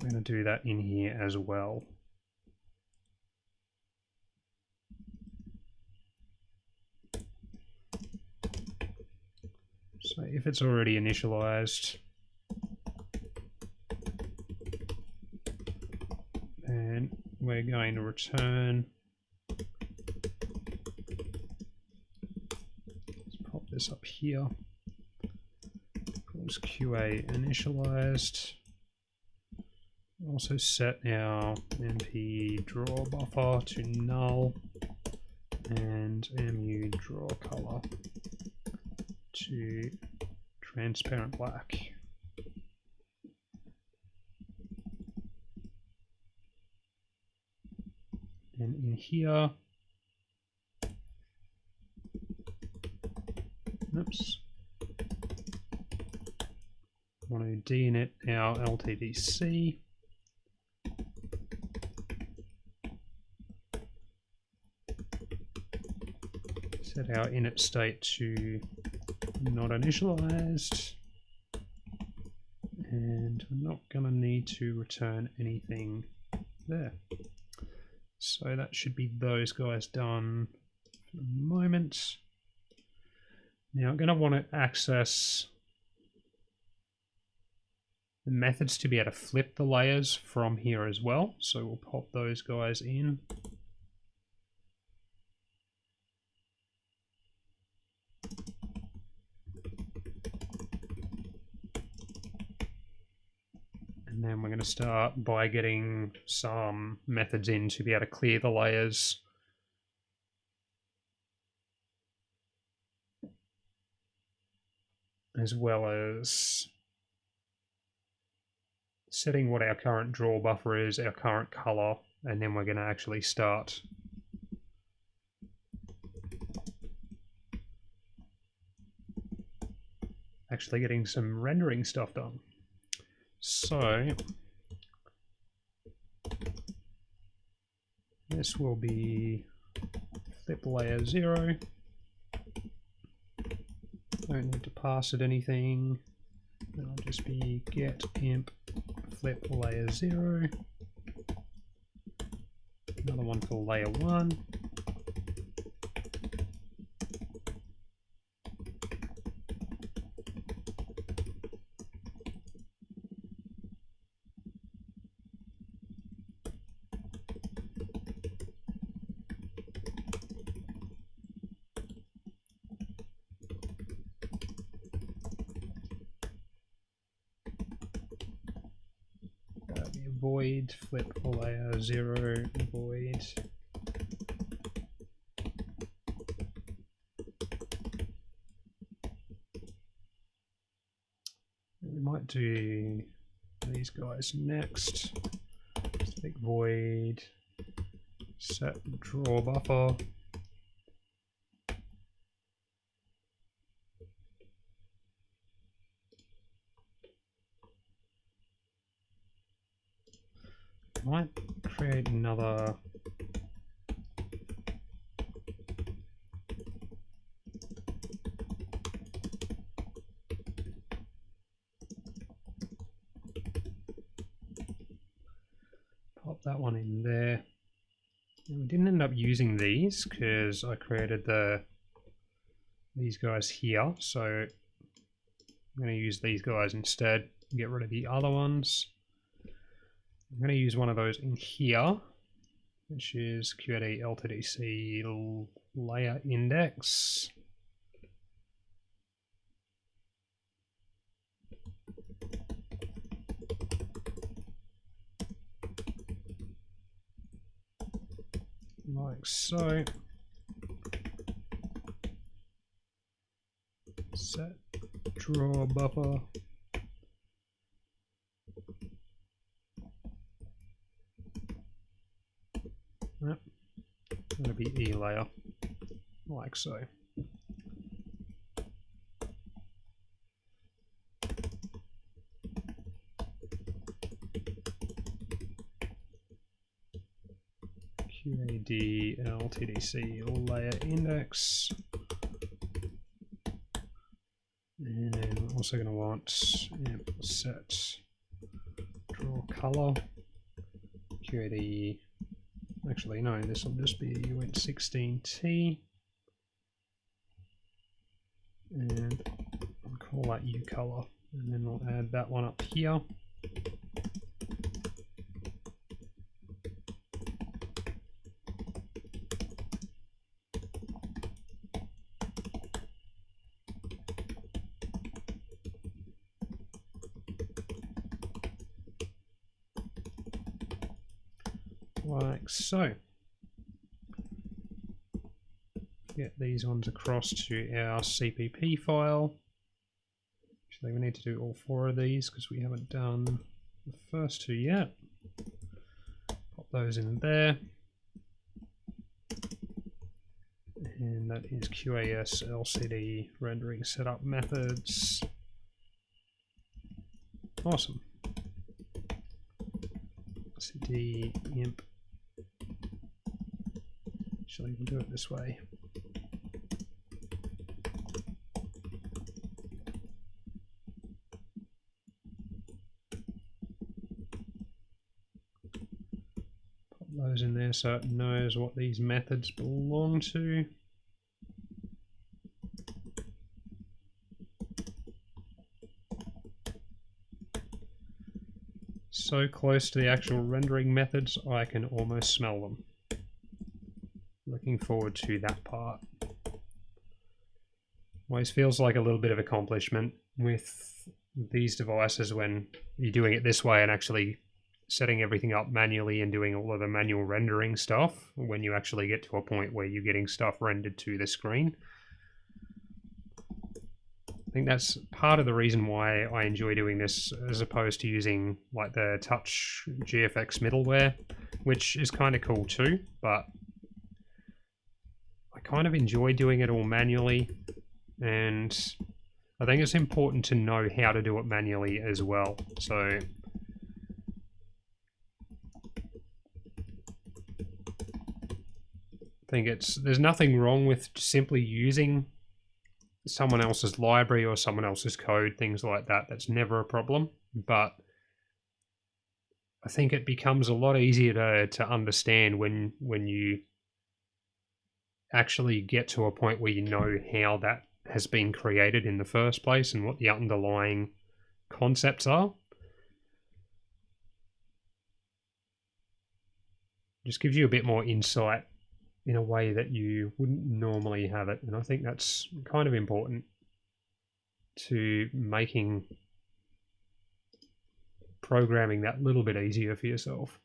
we're going to do that in here as well. So if it's already initialized, then we're going to return, let's pop this up here, equals QA initialized. Also set our MP draw buffer to null and mu draw color to transparent black. And in here, oops, I want to dinit our LTDC. Set our init state to not initialized, and I'm not going to need to return anything there. So that should be those guys done for the moment. Now I'm going to want to access the methods to be able to flip the layers from here as well. So we'll pop those guys in. And then we're going to start by getting some methods in to be able to clear the layers. As well as setting what our current draw buffer is, our current color, and then we're going to actually start getting some rendering stuff done. So this will be flip layer 0. Don't need to pass it anything. It'll just be get imp flip layer 0. Another one for layer 1. Void flip layer 0 void. We might do these guys next. Static void set draw buffer. Might create another pop that one in there. We didn't end up using these because I created these guys here, so I'm going to use these guys instead, get rid of the other ones. I'm going to use one of those in here, which is QAD LTDC layer index. Like so. Set draw buffer. Yep. That'll be E layer, like so. QAD LTDC layer index. And then we're also going to want set draw color. QAD. Actually, no, this will just be UNT16T. And I'll call that U color. And then we'll add that one up here. Like so. Get these ones across to our CPP file. Actually, we need to do all 4 of these because we haven't done the first 2 yet. Pop those in there. And that is QAS LCD rendering setup methods. Awesome. LCD imp. Actually, we can do it this way. Pop those in there so it knows what these methods belong to. So close to the actual rendering methods, I can almost smell them. Looking forward to that part. Always feels like a little bit of accomplishment with these devices when you're doing it this way and actually setting everything up manually and doing all of the manual rendering stuff when you actually get to a point where you're getting stuff rendered to the screen. I think that's part of the reason why I enjoy doing this as opposed to using like the Touch GFX middleware, which is kind of cool too, but I kind of enjoy doing it all manually, and I think it's important to know how to do it manually as well. So I think there's nothing wrong with simply using someone else's library or someone else's code, things like that. That's never a problem, but I think it becomes a lot easier to understand when you actually get to a point where you know how that has been created in the first place and what the underlying concepts are. Just gives you a bit more insight in a way that you wouldn't normally have it, and I think that's kind of important to making programming that little bit easier for yourself.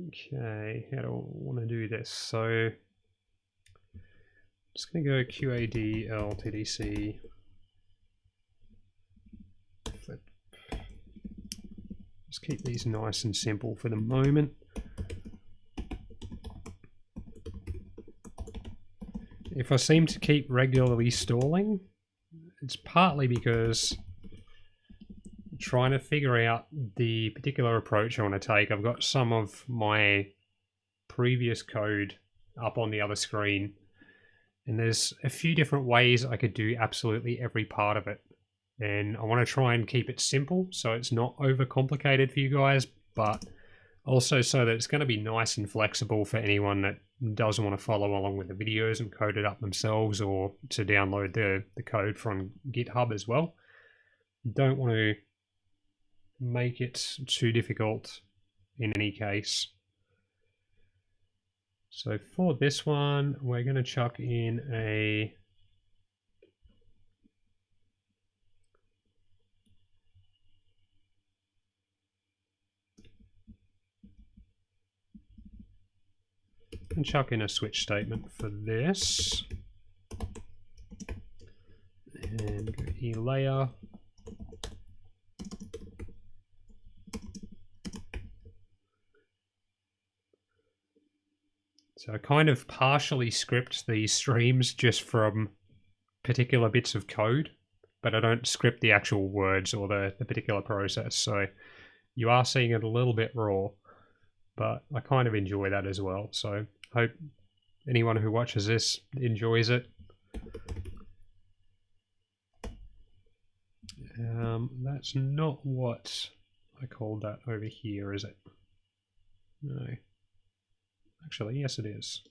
Okay, how do I want to do this? So I'm just going to go QAD LTDC. Flip. Just keep these nice and simple for the moment. If I seem to keep regularly stalling, it's partly because I'm trying to figure out the particular approach I want to take. I've got some of my previous code up on the other screen, and there's a few different ways I could do absolutely every part of it. And I want to try and keep it simple so it's not overcomplicated for you guys, but also so that it's going to be nice and flexible for anyone that doesn't want to follow along with the videos and code it up themselves, or to download the code from GitHub as well. Don't want to make it too difficult in any case. So for this one, we're going to chuck in a switch statement for this, and go layer. So I kind of partially script these streams just from particular bits of code, but I don't script the actual words or the particular process. So you are seeing it a little bit raw, but I kind of enjoy that as well. So hope anyone who watches this enjoys it. That's not what I called that over here, is it? No. Actually, yes it is.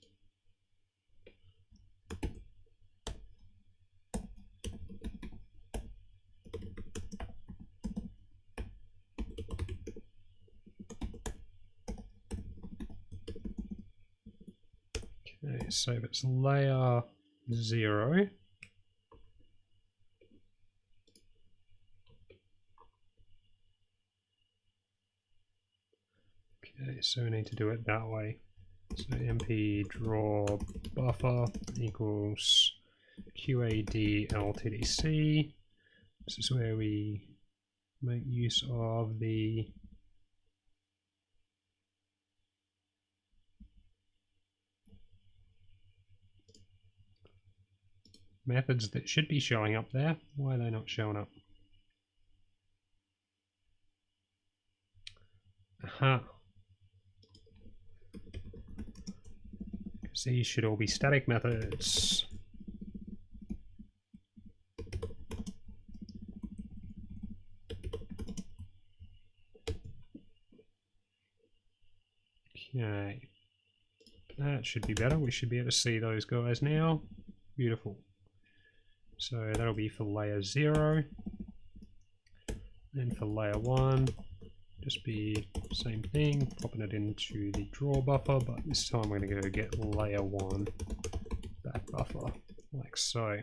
Okay, so if it's layer 0, okay, so we need to do it that way. So mp draw buffer equals QAD LTDC. This is where we make use of the methods that should be showing up there. Why are they not showing up? Aha. Because these should all be static methods. Okay. That should be better. We should be able to see those guys now. Beautiful. So that'll be for layer 0. And for layer 1, just be same thing, popping it into the draw buffer, but this time we're going to go get layer 1 back buffer, like so.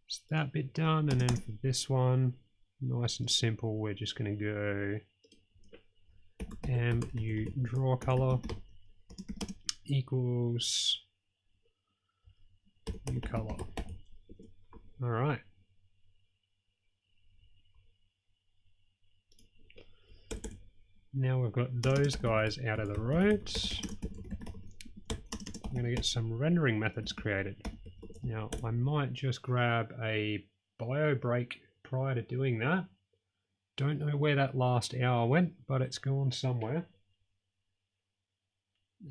Is that bit done, and then for this one, nice and simple, we're just going to go mu draw color equals new color. All right. Now we've got those guys out of the road. I'm going to get some rendering methods created. Now I might just grab a bio break prior to doing that. Don't know where that last hour went, but it's gone somewhere.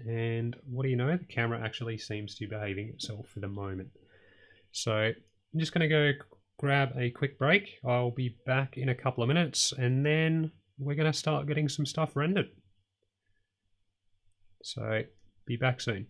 And what do you know? The camera actually seems to be behaving itself for the moment. So I'm just going to go grab a quick break. I'll be back in a couple of minutes, and then we're going to start getting some stuff rendered. So be back soon.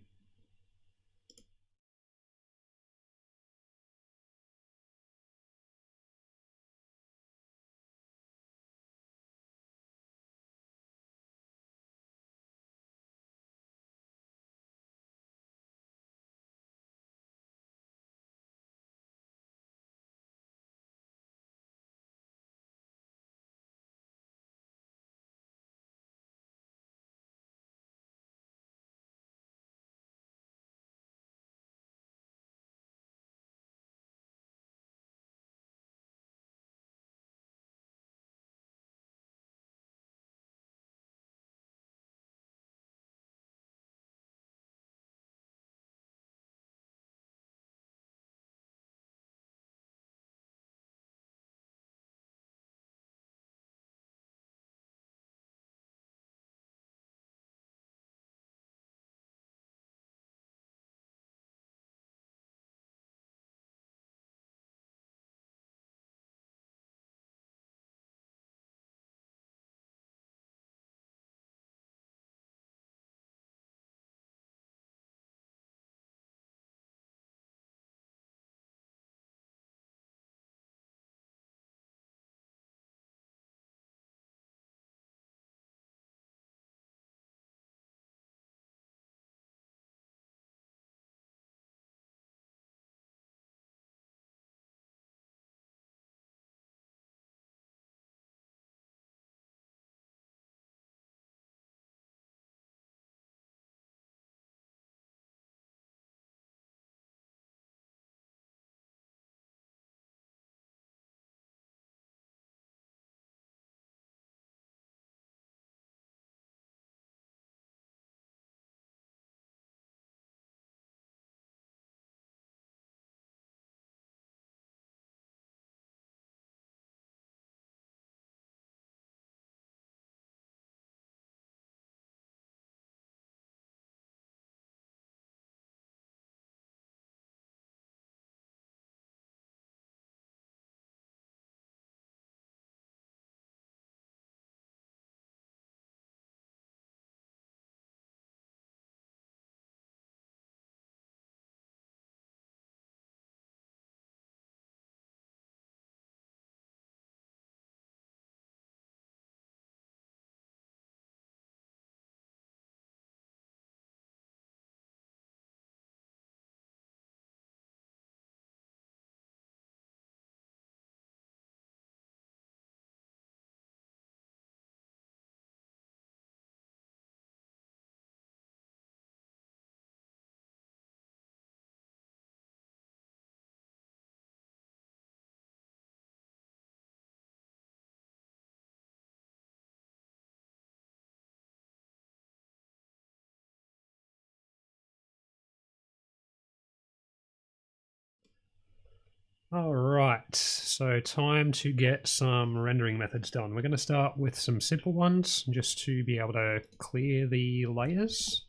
Alright, so time to get some rendering methods done. We're going to start with some simple ones, just to be able to clear the layers.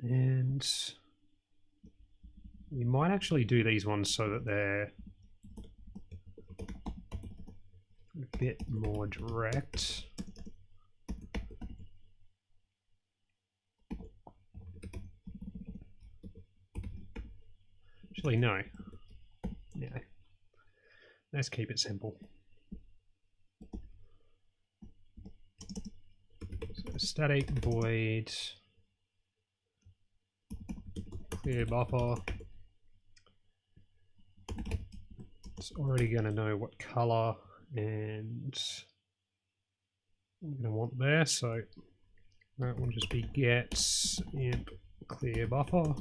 And we might actually do these ones so that they're a bit more direct. Actually, no. Yeah. Let's keep it simple. So static void clear buffer. It's already going to know what color and I'm going to want there, so that will just be get imp clear buffer.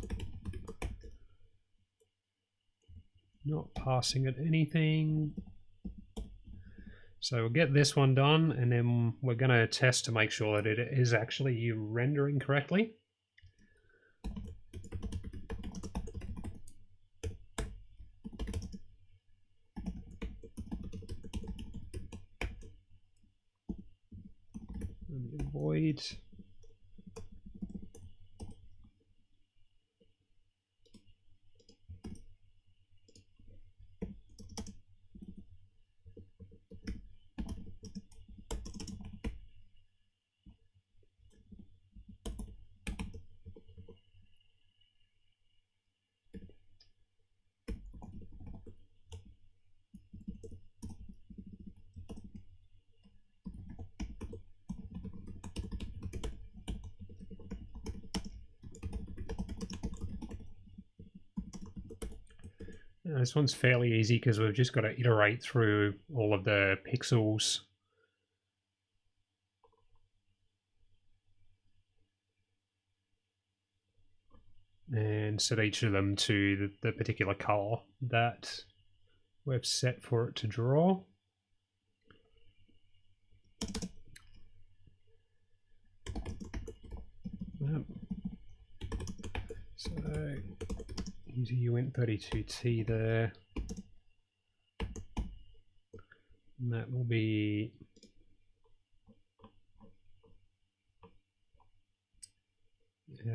Not passing it anything. So we'll get this one done, and then we're going to test to make sure that it is actually rendering correctly. Void. This one's fairly easy because we've just got to iterate through all of the pixels. And set each of them to the particular color that we've set for it to draw. So use uint32t there. And that will be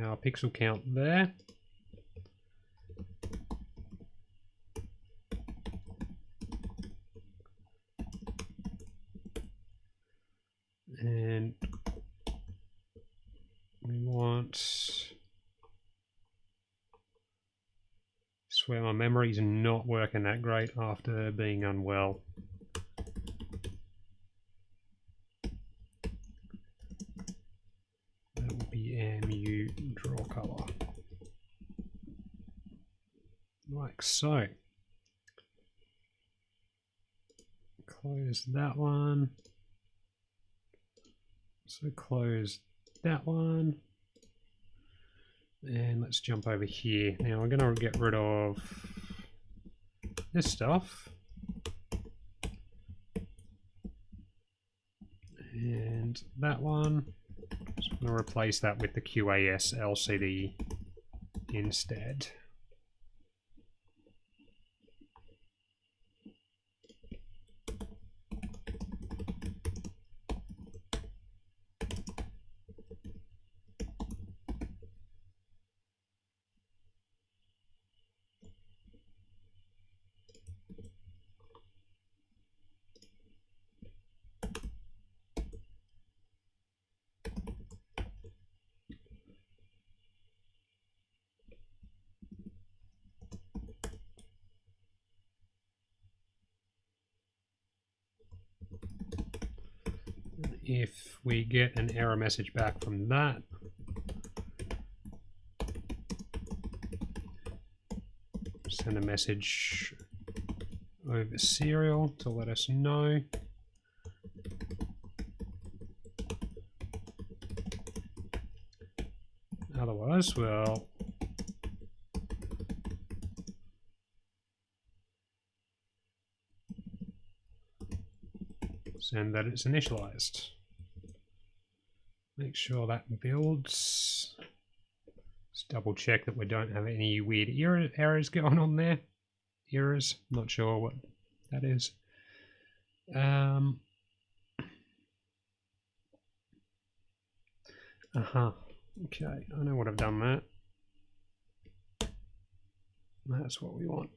our pixel count there. And we want, I swear my memory's not working that great after being unwell. That will be mu draw color. Like so. Close that one. So close that one. And let's jump over here. Now I'm going to get rid of this stuff. And that one. So I'm going to replace that with the QAS LCD instead. If we get an error message back from that, send a message over serial to let us know. Otherwise, we'll send that it's initialized. Make sure that builds. Let's double check that we don't have any weird errors going on there. Errors, not sure what that is. Okay, I know what I've done there. That's what we want.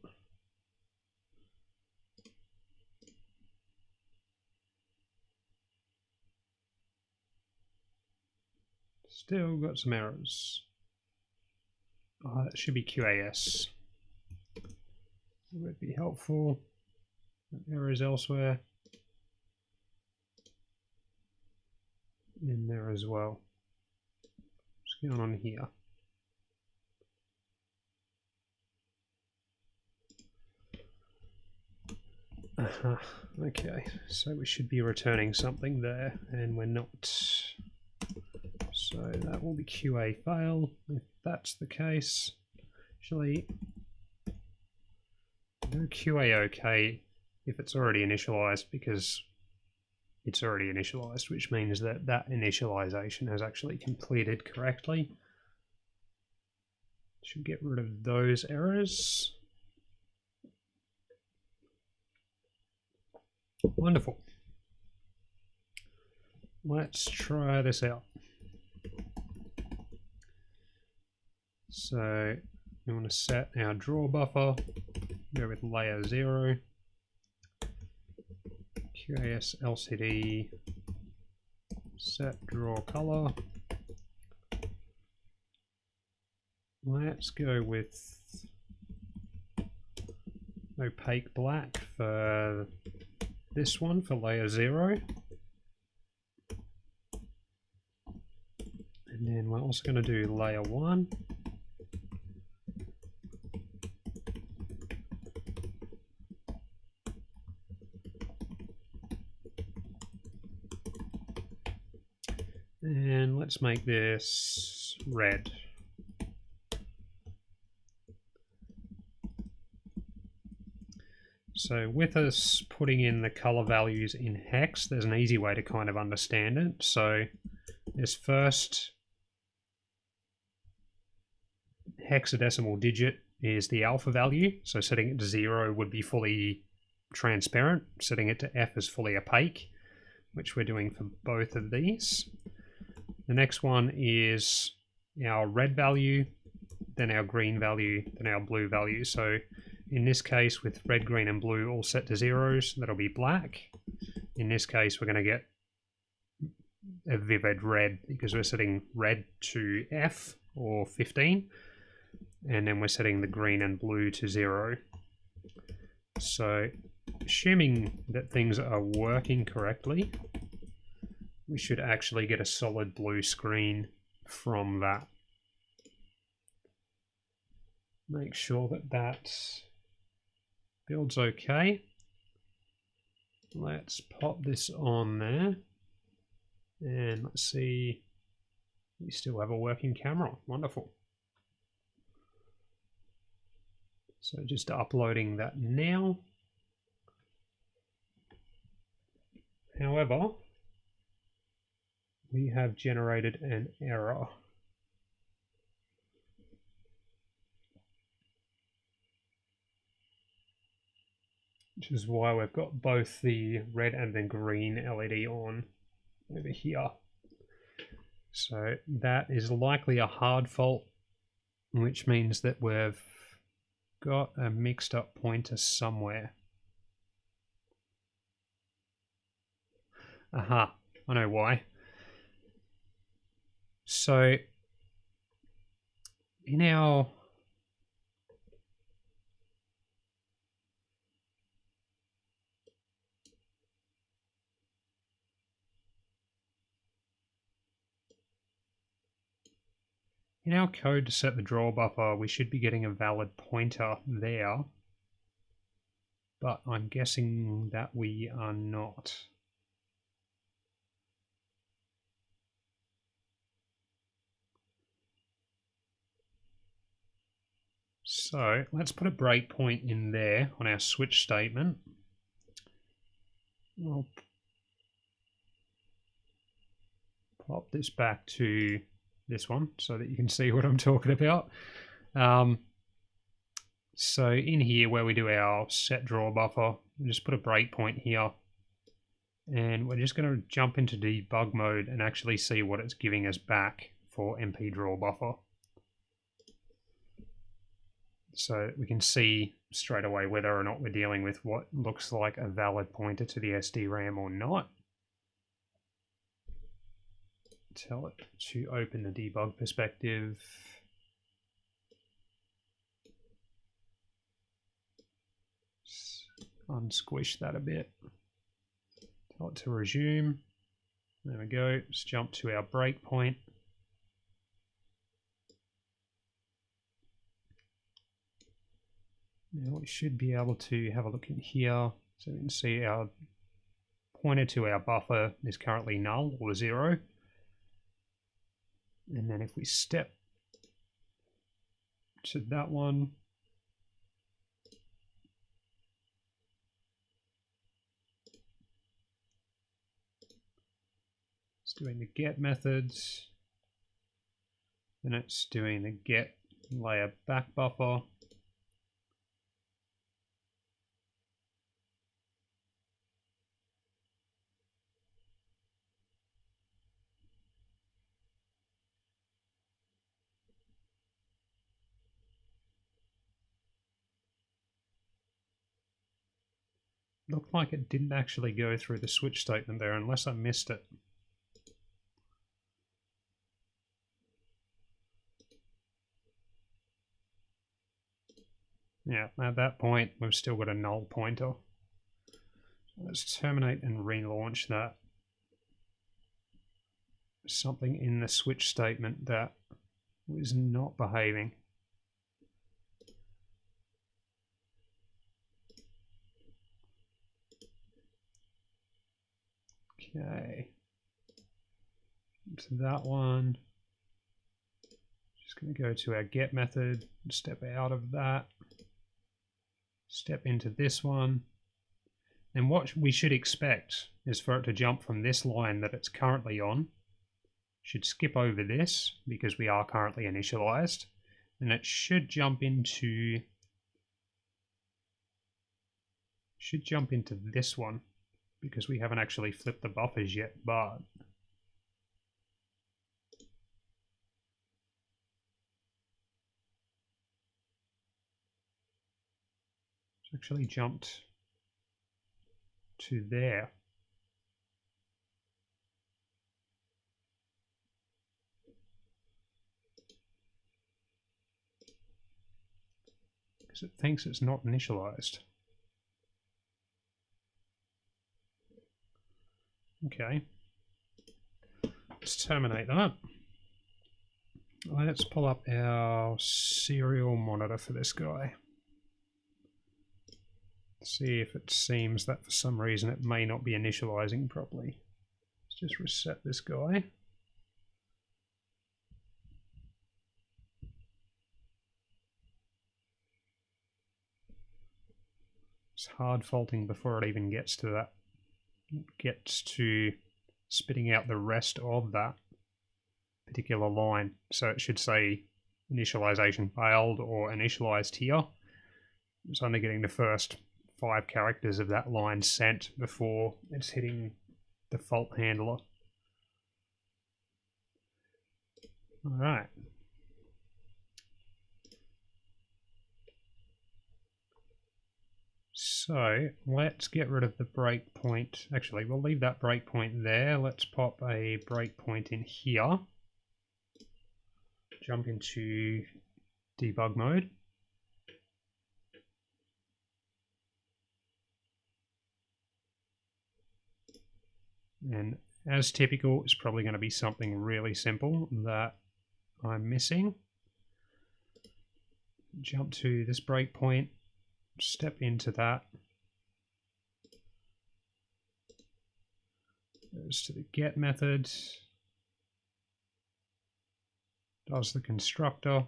Still got some errors. Oh, that should be QAS. Would be helpful. Errors elsewhere. In there as well. What's going on here? Okay, so we should be returning something there, and we're not. So that will be QA fail if that's the case. Actually, no QA okay if it's already initialized, because it's already initialized, which means that that initialization has actually completed correctly. Should get rid of those errors. Wonderful. Let's try this out. So we want to set our draw buffer, go with layer 0, QAS LCD, set draw color. Let's go with opaque black for this one, for layer 0. And then we're also going to do layer 1. And let's make this red. So with us putting in the color values in hex, there's an easy way to kind of understand it. So this first hexadecimal digit is the alpha value. So setting it to 0 would be fully transparent. Setting it to F is fully opaque, which we're doing for both of these. The next one is our red value, then our green value, then our blue value. So in this case, with red, green, and blue all set to 0s, that'll be black. In this case, we're going to get a vivid red because we're setting red to F or 15, and then we're setting the green and blue to 0. So assuming that things are working correctly, we should actually get a solid blue screen from that. Make sure that that builds okay. Let's pop this on there. And let's see, we still have a working camera. Wonderful. So just uploading that now. However, we have generated an error. Which is why we've got both the red and the green LED on over here. So that is likely a hard fault, which means that we've got a mixed up pointer somewhere. Aha, I know why. So in our code to set the draw buffer, we should be getting a valid pointer there, but I'm guessing that we are not. So let's put a breakpoint in there on our switch statement. We'll pop this back to this one so that you can see what I'm talking about. So in here where we do our set draw buffer, we just put a breakpoint here, and we're just going to jump into debug mode and actually see what it's giving us back for MP draw buffer. So we can see straight away whether or not we're dealing with what looks like a valid pointer to the SDRAM or not. Tell it to open the debug perspective. Unsquish that a bit. Tell it to resume. There we go. Let's jump to our breakpoint. Now we should be able to have a look in here. So we can see our pointer to our buffer is currently null or 0. And then if we step to that one, it's doing the get methods, then it's doing the get layer back buffer. Looked like it didn't actually go through the switch statement there, unless I missed it. Yeah, at that point, we've still got a null pointer. Let's terminate and relaunch that. Something in the switch statement that was not behaving. Okay. To that one. Just going to go to our get method, step out of that, step into this one. And what we should expect is for it to jump from this line that it's currently on. Should skip over this because we are currently initialized. And it should jump into this one because we haven't actually flipped the buffers yet, but it's actually jumped to there. Because it thinks it's not initialized. Okay. Let's terminate that. Let's pull up our serial monitor for this guy. See if it seems that for some reason it may not be initializing properly. Let's just reset this guy. It's hard faulting before it even gets to that. It gets to spitting out the rest of that particular line. So it should say initialization failed or initialized here. It's only getting the first 5 characters of that line sent before it's hitting the fault handler. All right. So let's get rid of the breakpoint. Actually, we'll leave that breakpoint there. Let's pop a breakpoint in here. Jump into debug mode. And as typical, it's probably going to be something really simple that I'm missing. Jump to this breakpoint, step into that. Goes to the get method. Does the constructor.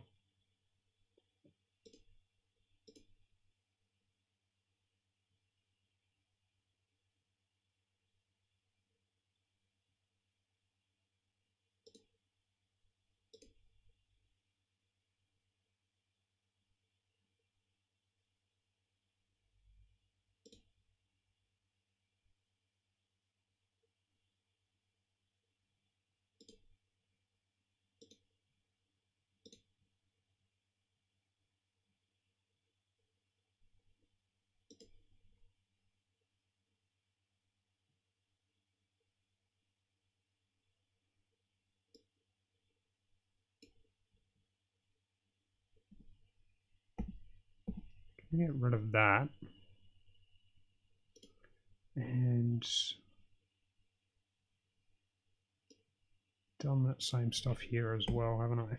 Get rid of that. And done that same stuff here as well, haven't I?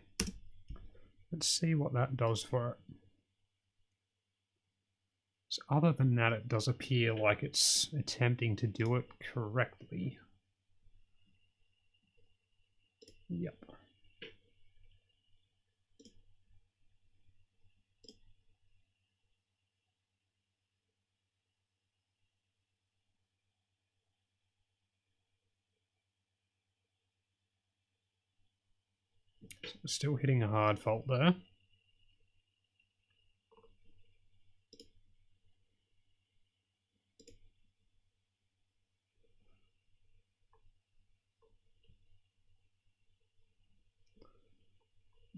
Let's see what that does for it. So other than that, it does appear like it's attempting to do it correctly. Yep. So still hitting a hard fault there.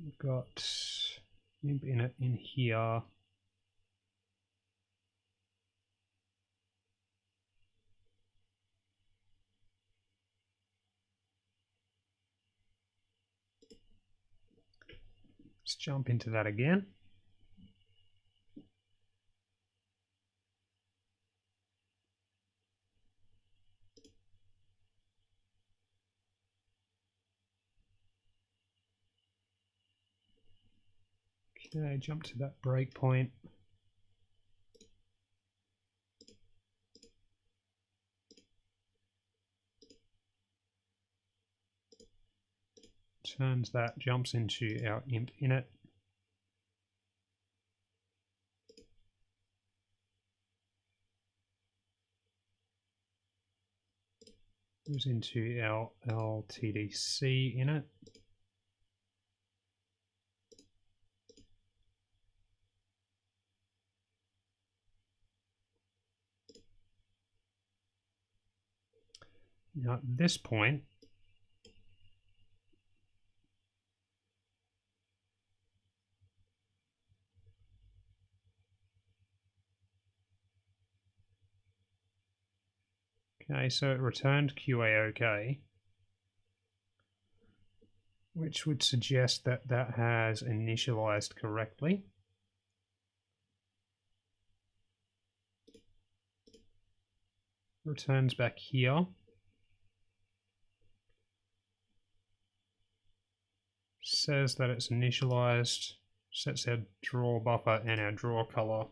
We've got imp in it in here. Let's jump into that again. Okay, jump to that breakpoint. Turns that, jumps into our imp init. Goes into our LTDC init. Now at this point, okay, so it returned QA OK, which would suggest that that has initialized correctly. Returns back here. Says that it's initialized, sets our draw buffer and our draw color,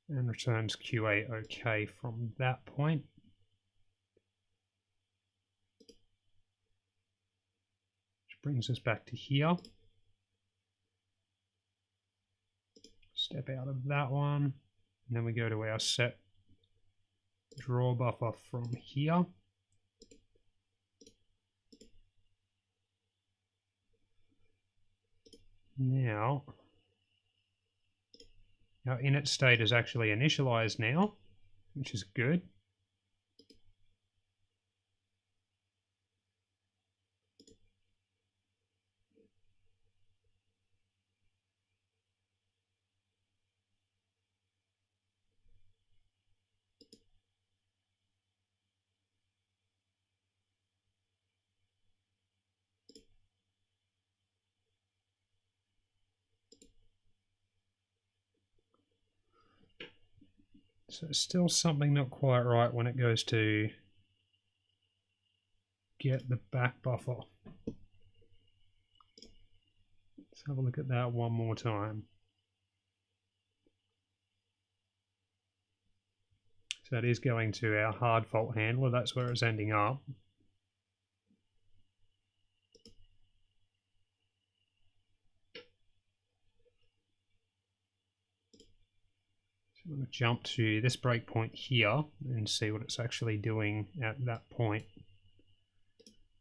and returns QA OK from that point. Which brings us back to here. Step out of that one, and then we go to our set draw buffer from here. Now, our init state is actually initialized now, which is good. So it's still something not quite right when it goes to get the back buffer. Let's have a look at that one more time. So that is going to our hard fault handler, that's where it's ending up. So I'm going to jump to this breakpoint here and see what it's actually doing at that point.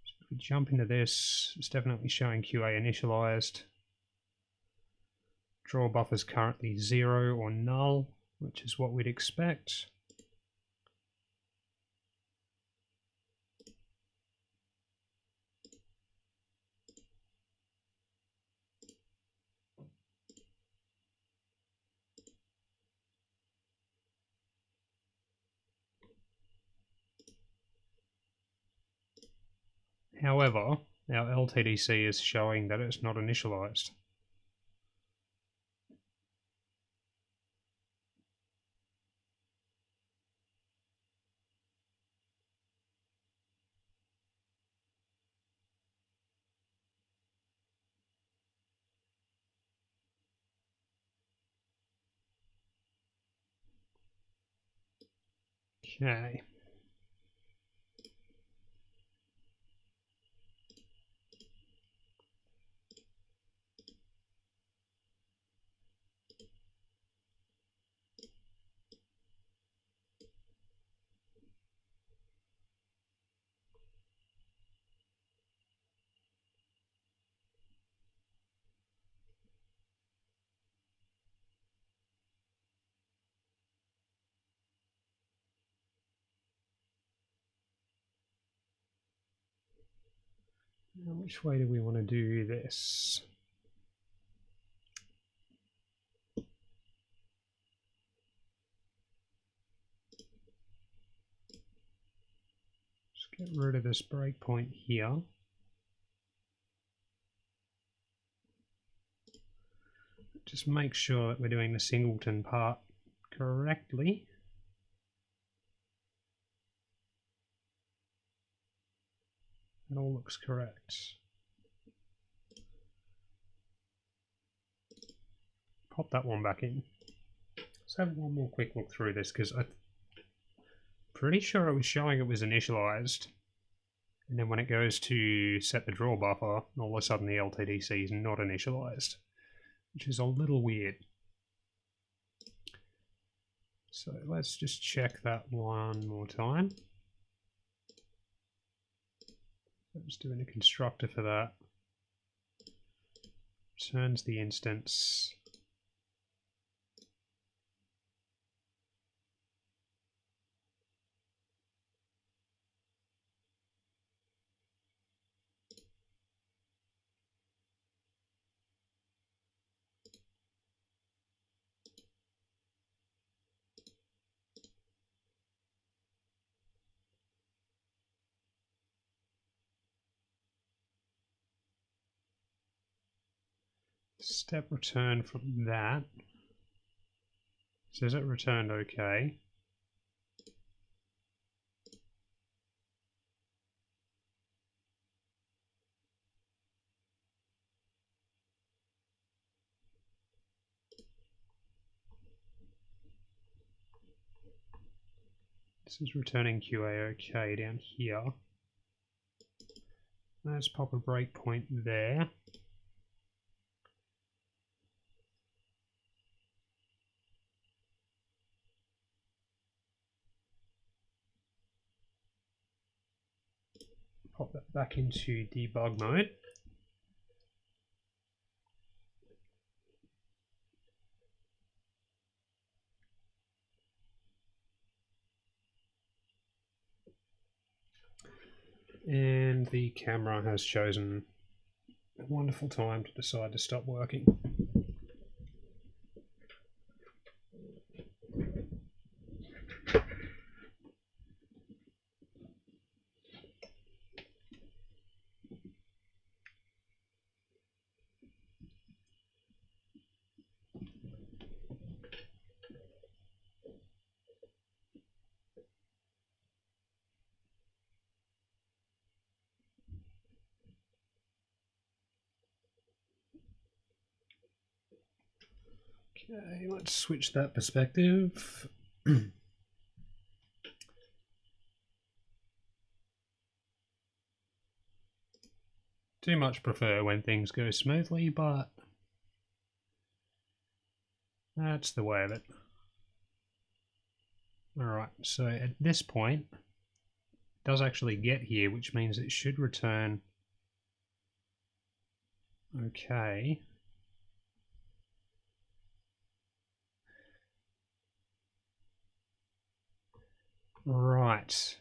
So if we jump into this, it's definitely showing QA initialized. Draw buffer is currently 0 or null, which is what we'd expect. However, our LTDC is showing that it's not initialized. Okay. Now, which way do we want to do this? Just get rid of this breakpoint here. Just make sure that we're doing the singleton part correctly. It all looks correct. Pop that one back in. Let's have one more quick look through this, because I'm pretty sure it was showing it was initialized. And then when it goes to set the draw buffer, all of a sudden the LTDC is not initialized, which is a little weird. So let's just check that one more time. I'm just doing a constructor for that. Returns the instance. Step return from that. Says it returned okay. This is returning QA okay down here. Let's pop a breakpoint there. Pop that back into debug mode. And the camera has chosen a wonderful time to decide to stop working. Okay, let's switch that perspective. Do much prefer when things go smoothly, but that's the way of it. Alright, so at this point, it does actually get here, which means it should return okay. Right.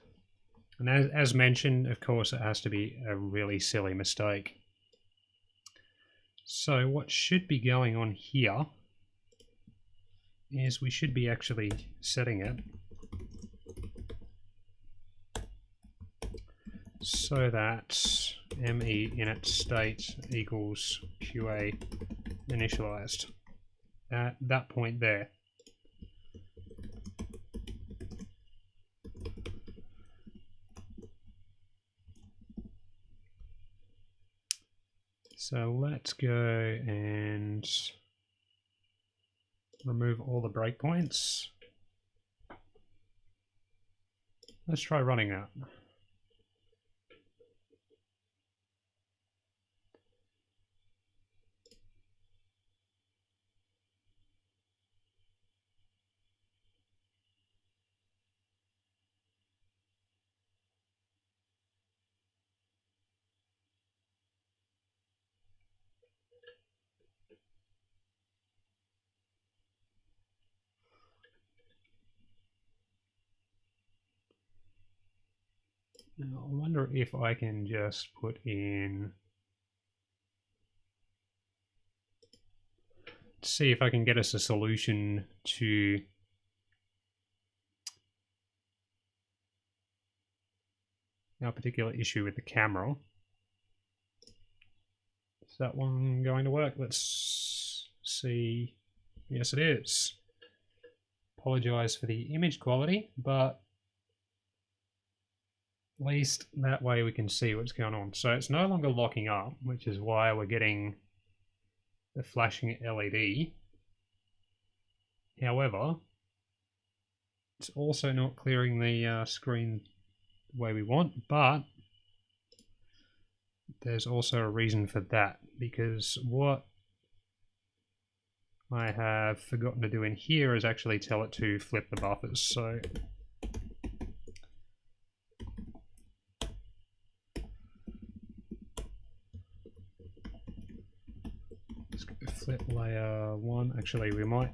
And as mentioned, of course, it has to be a really silly mistake. So what should be going on here is we should be actually setting it so that me init state equals QA initialized at that point there. So let's go and remove all the breakpoints. Let's try running that. Now, I wonder if I can just put in, see if I can get us a solution to our particular issue with the camera. Is that one going to work? Let's see. Yes, it is. Apologize for the image quality, but at least that way we can see what's going on. So it's no longer locking up, which is why we're getting the flashing LED. However, it's also not clearing the screen the way we want, but there's also a reason for that, because what I have forgotten to do in here is actually tell it to flip the buffers. So let's go flip layer 1. Actually, we might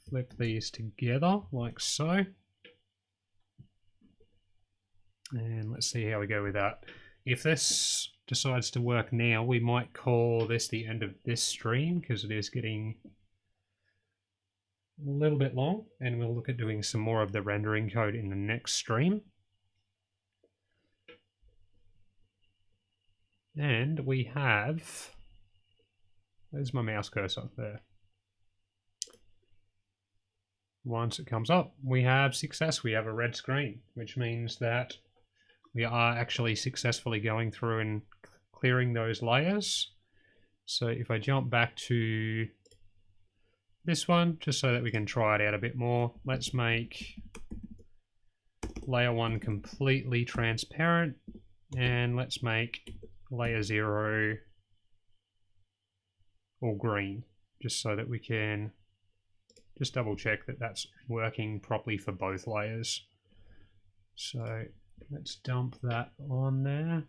flip these together like so. And let's see how we go with that. If this decides to work now, we might call this the end of this stream because it is getting a little bit long, and we'll look at doing some more of the rendering code in the next stream. And we have, there's my mouse cursor there. Once it comes up, we have success. We have a red screen, which means that we are actually successfully going through and clearing those layers. So if I jump back to this one, just so that we can try it out a bit more, let's make layer 1 completely transparent, and let's make layer 0 all green, just so that we can just double check that that's working properly for both layers. So let's dump that on there,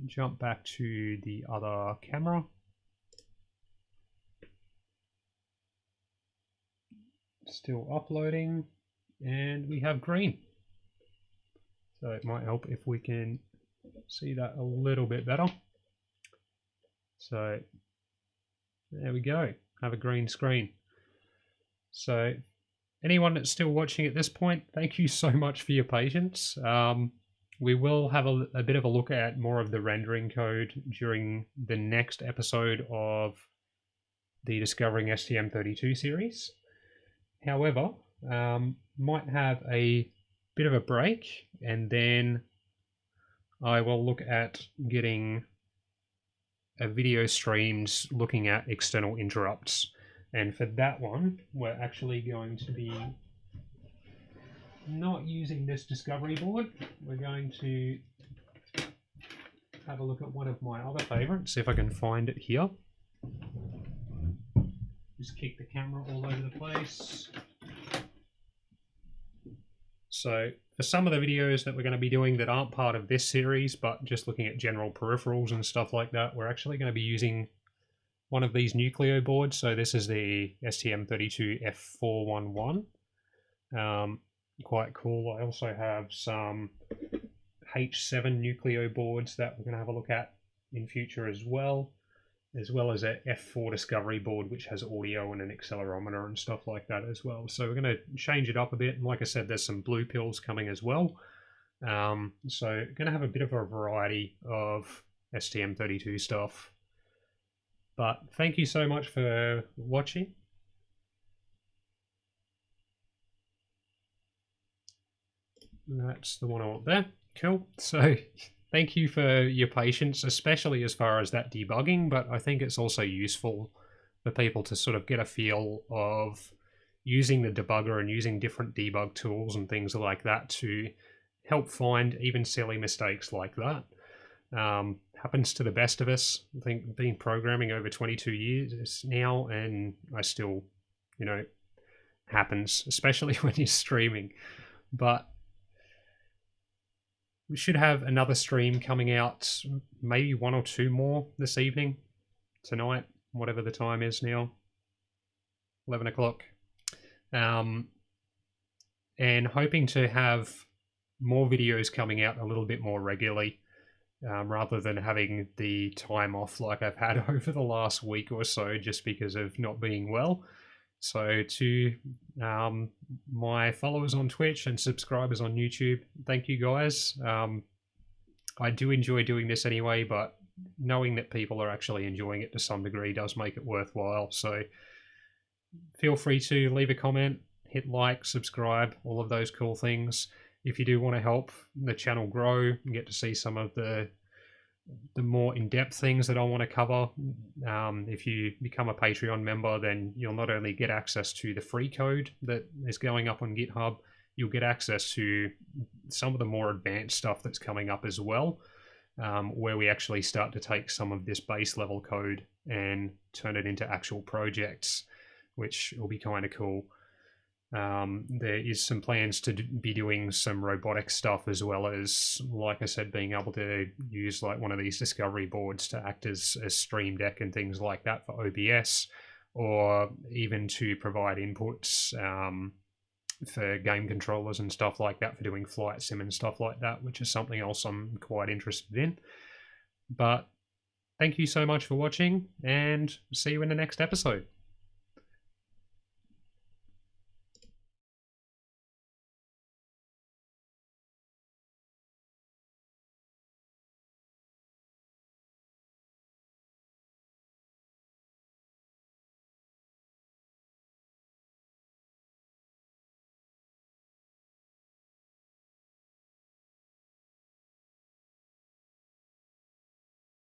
jump back to the other camera. Still uploading, and we have green. So it might help if we can see that a little bit better. So there we go, have a green screen. So anyone that's still watching at this point, thank you so much for your patience. We will have a bit of a look at more of the rendering code during the next episode of the Discovering STM32 series. However, might have a bit of a break, and then I will look at getting a video streams looking at external interrupts. And for that one, we're actually going to be not using this discovery board. We're going to have a look at one of my other favorites, see if I can find it here. Just kick the camera all over the place. So for some of the videos that we're going to be doing that aren't part of this series, but just looking at general peripherals and stuff like that, we're actually going to be using one of these Nucleo boards. So this is the STM32 F411. Quite cool. I also have some H7 Nucleo boards that we're going to have a look at in future as well as a F4 Discovery board, which has audio and an accelerometer and stuff like that as well. So we're going to change it up a bit. And like I said, there's some blue pills coming as well. So going to have a bit of a variety of STM32 stuff. But thank you so much for watching. That's the one I want there. Cool. So thank you for your patience, especially as far as that debugging, but I think it's also useful for people to sort of get a feel of using the debugger and using different debug tools and things like that to help find even silly mistakes like that. Happens to the best of us. I think been programming over 22 years now, and I still, you know, happens, especially when you're streaming. But we should have another stream coming out, maybe 1 or 2 more this evening, tonight, whatever the time is now, 11 o'clock. And hoping to have more videos coming out a little bit more regularly, rather than having the time off like I've had over the last week or so just because of not being well. So to my followers on Twitch and subscribers on YouTube, thank you guys. I do enjoy doing this anyway, but knowing that people are actually enjoying it to some degree does make it worthwhile. So feel free to leave a comment, hit like, subscribe, all of those cool things. If you do want to help the channel grow and get to see some of the more in-depth things that I want to cover, if you become a Patreon member, then you'll not only get access to the free code that is going up on GitHub, you'll get access to some of the more advanced stuff that's coming up as well, where we actually start to take some of this base level code and turn it into actual projects, which will be kind of cool. There is some plans to be doing some robotic stuff, as well as, like I said, being able to use like one of these discovery boards to act as Stream Deck and things like that for OBS, or even to provide inputs for game controllers and stuff like that for doing flight sim and stuff like that, which is something else I'm quite interested in. But thank you so much for watching, and see you in the next episode.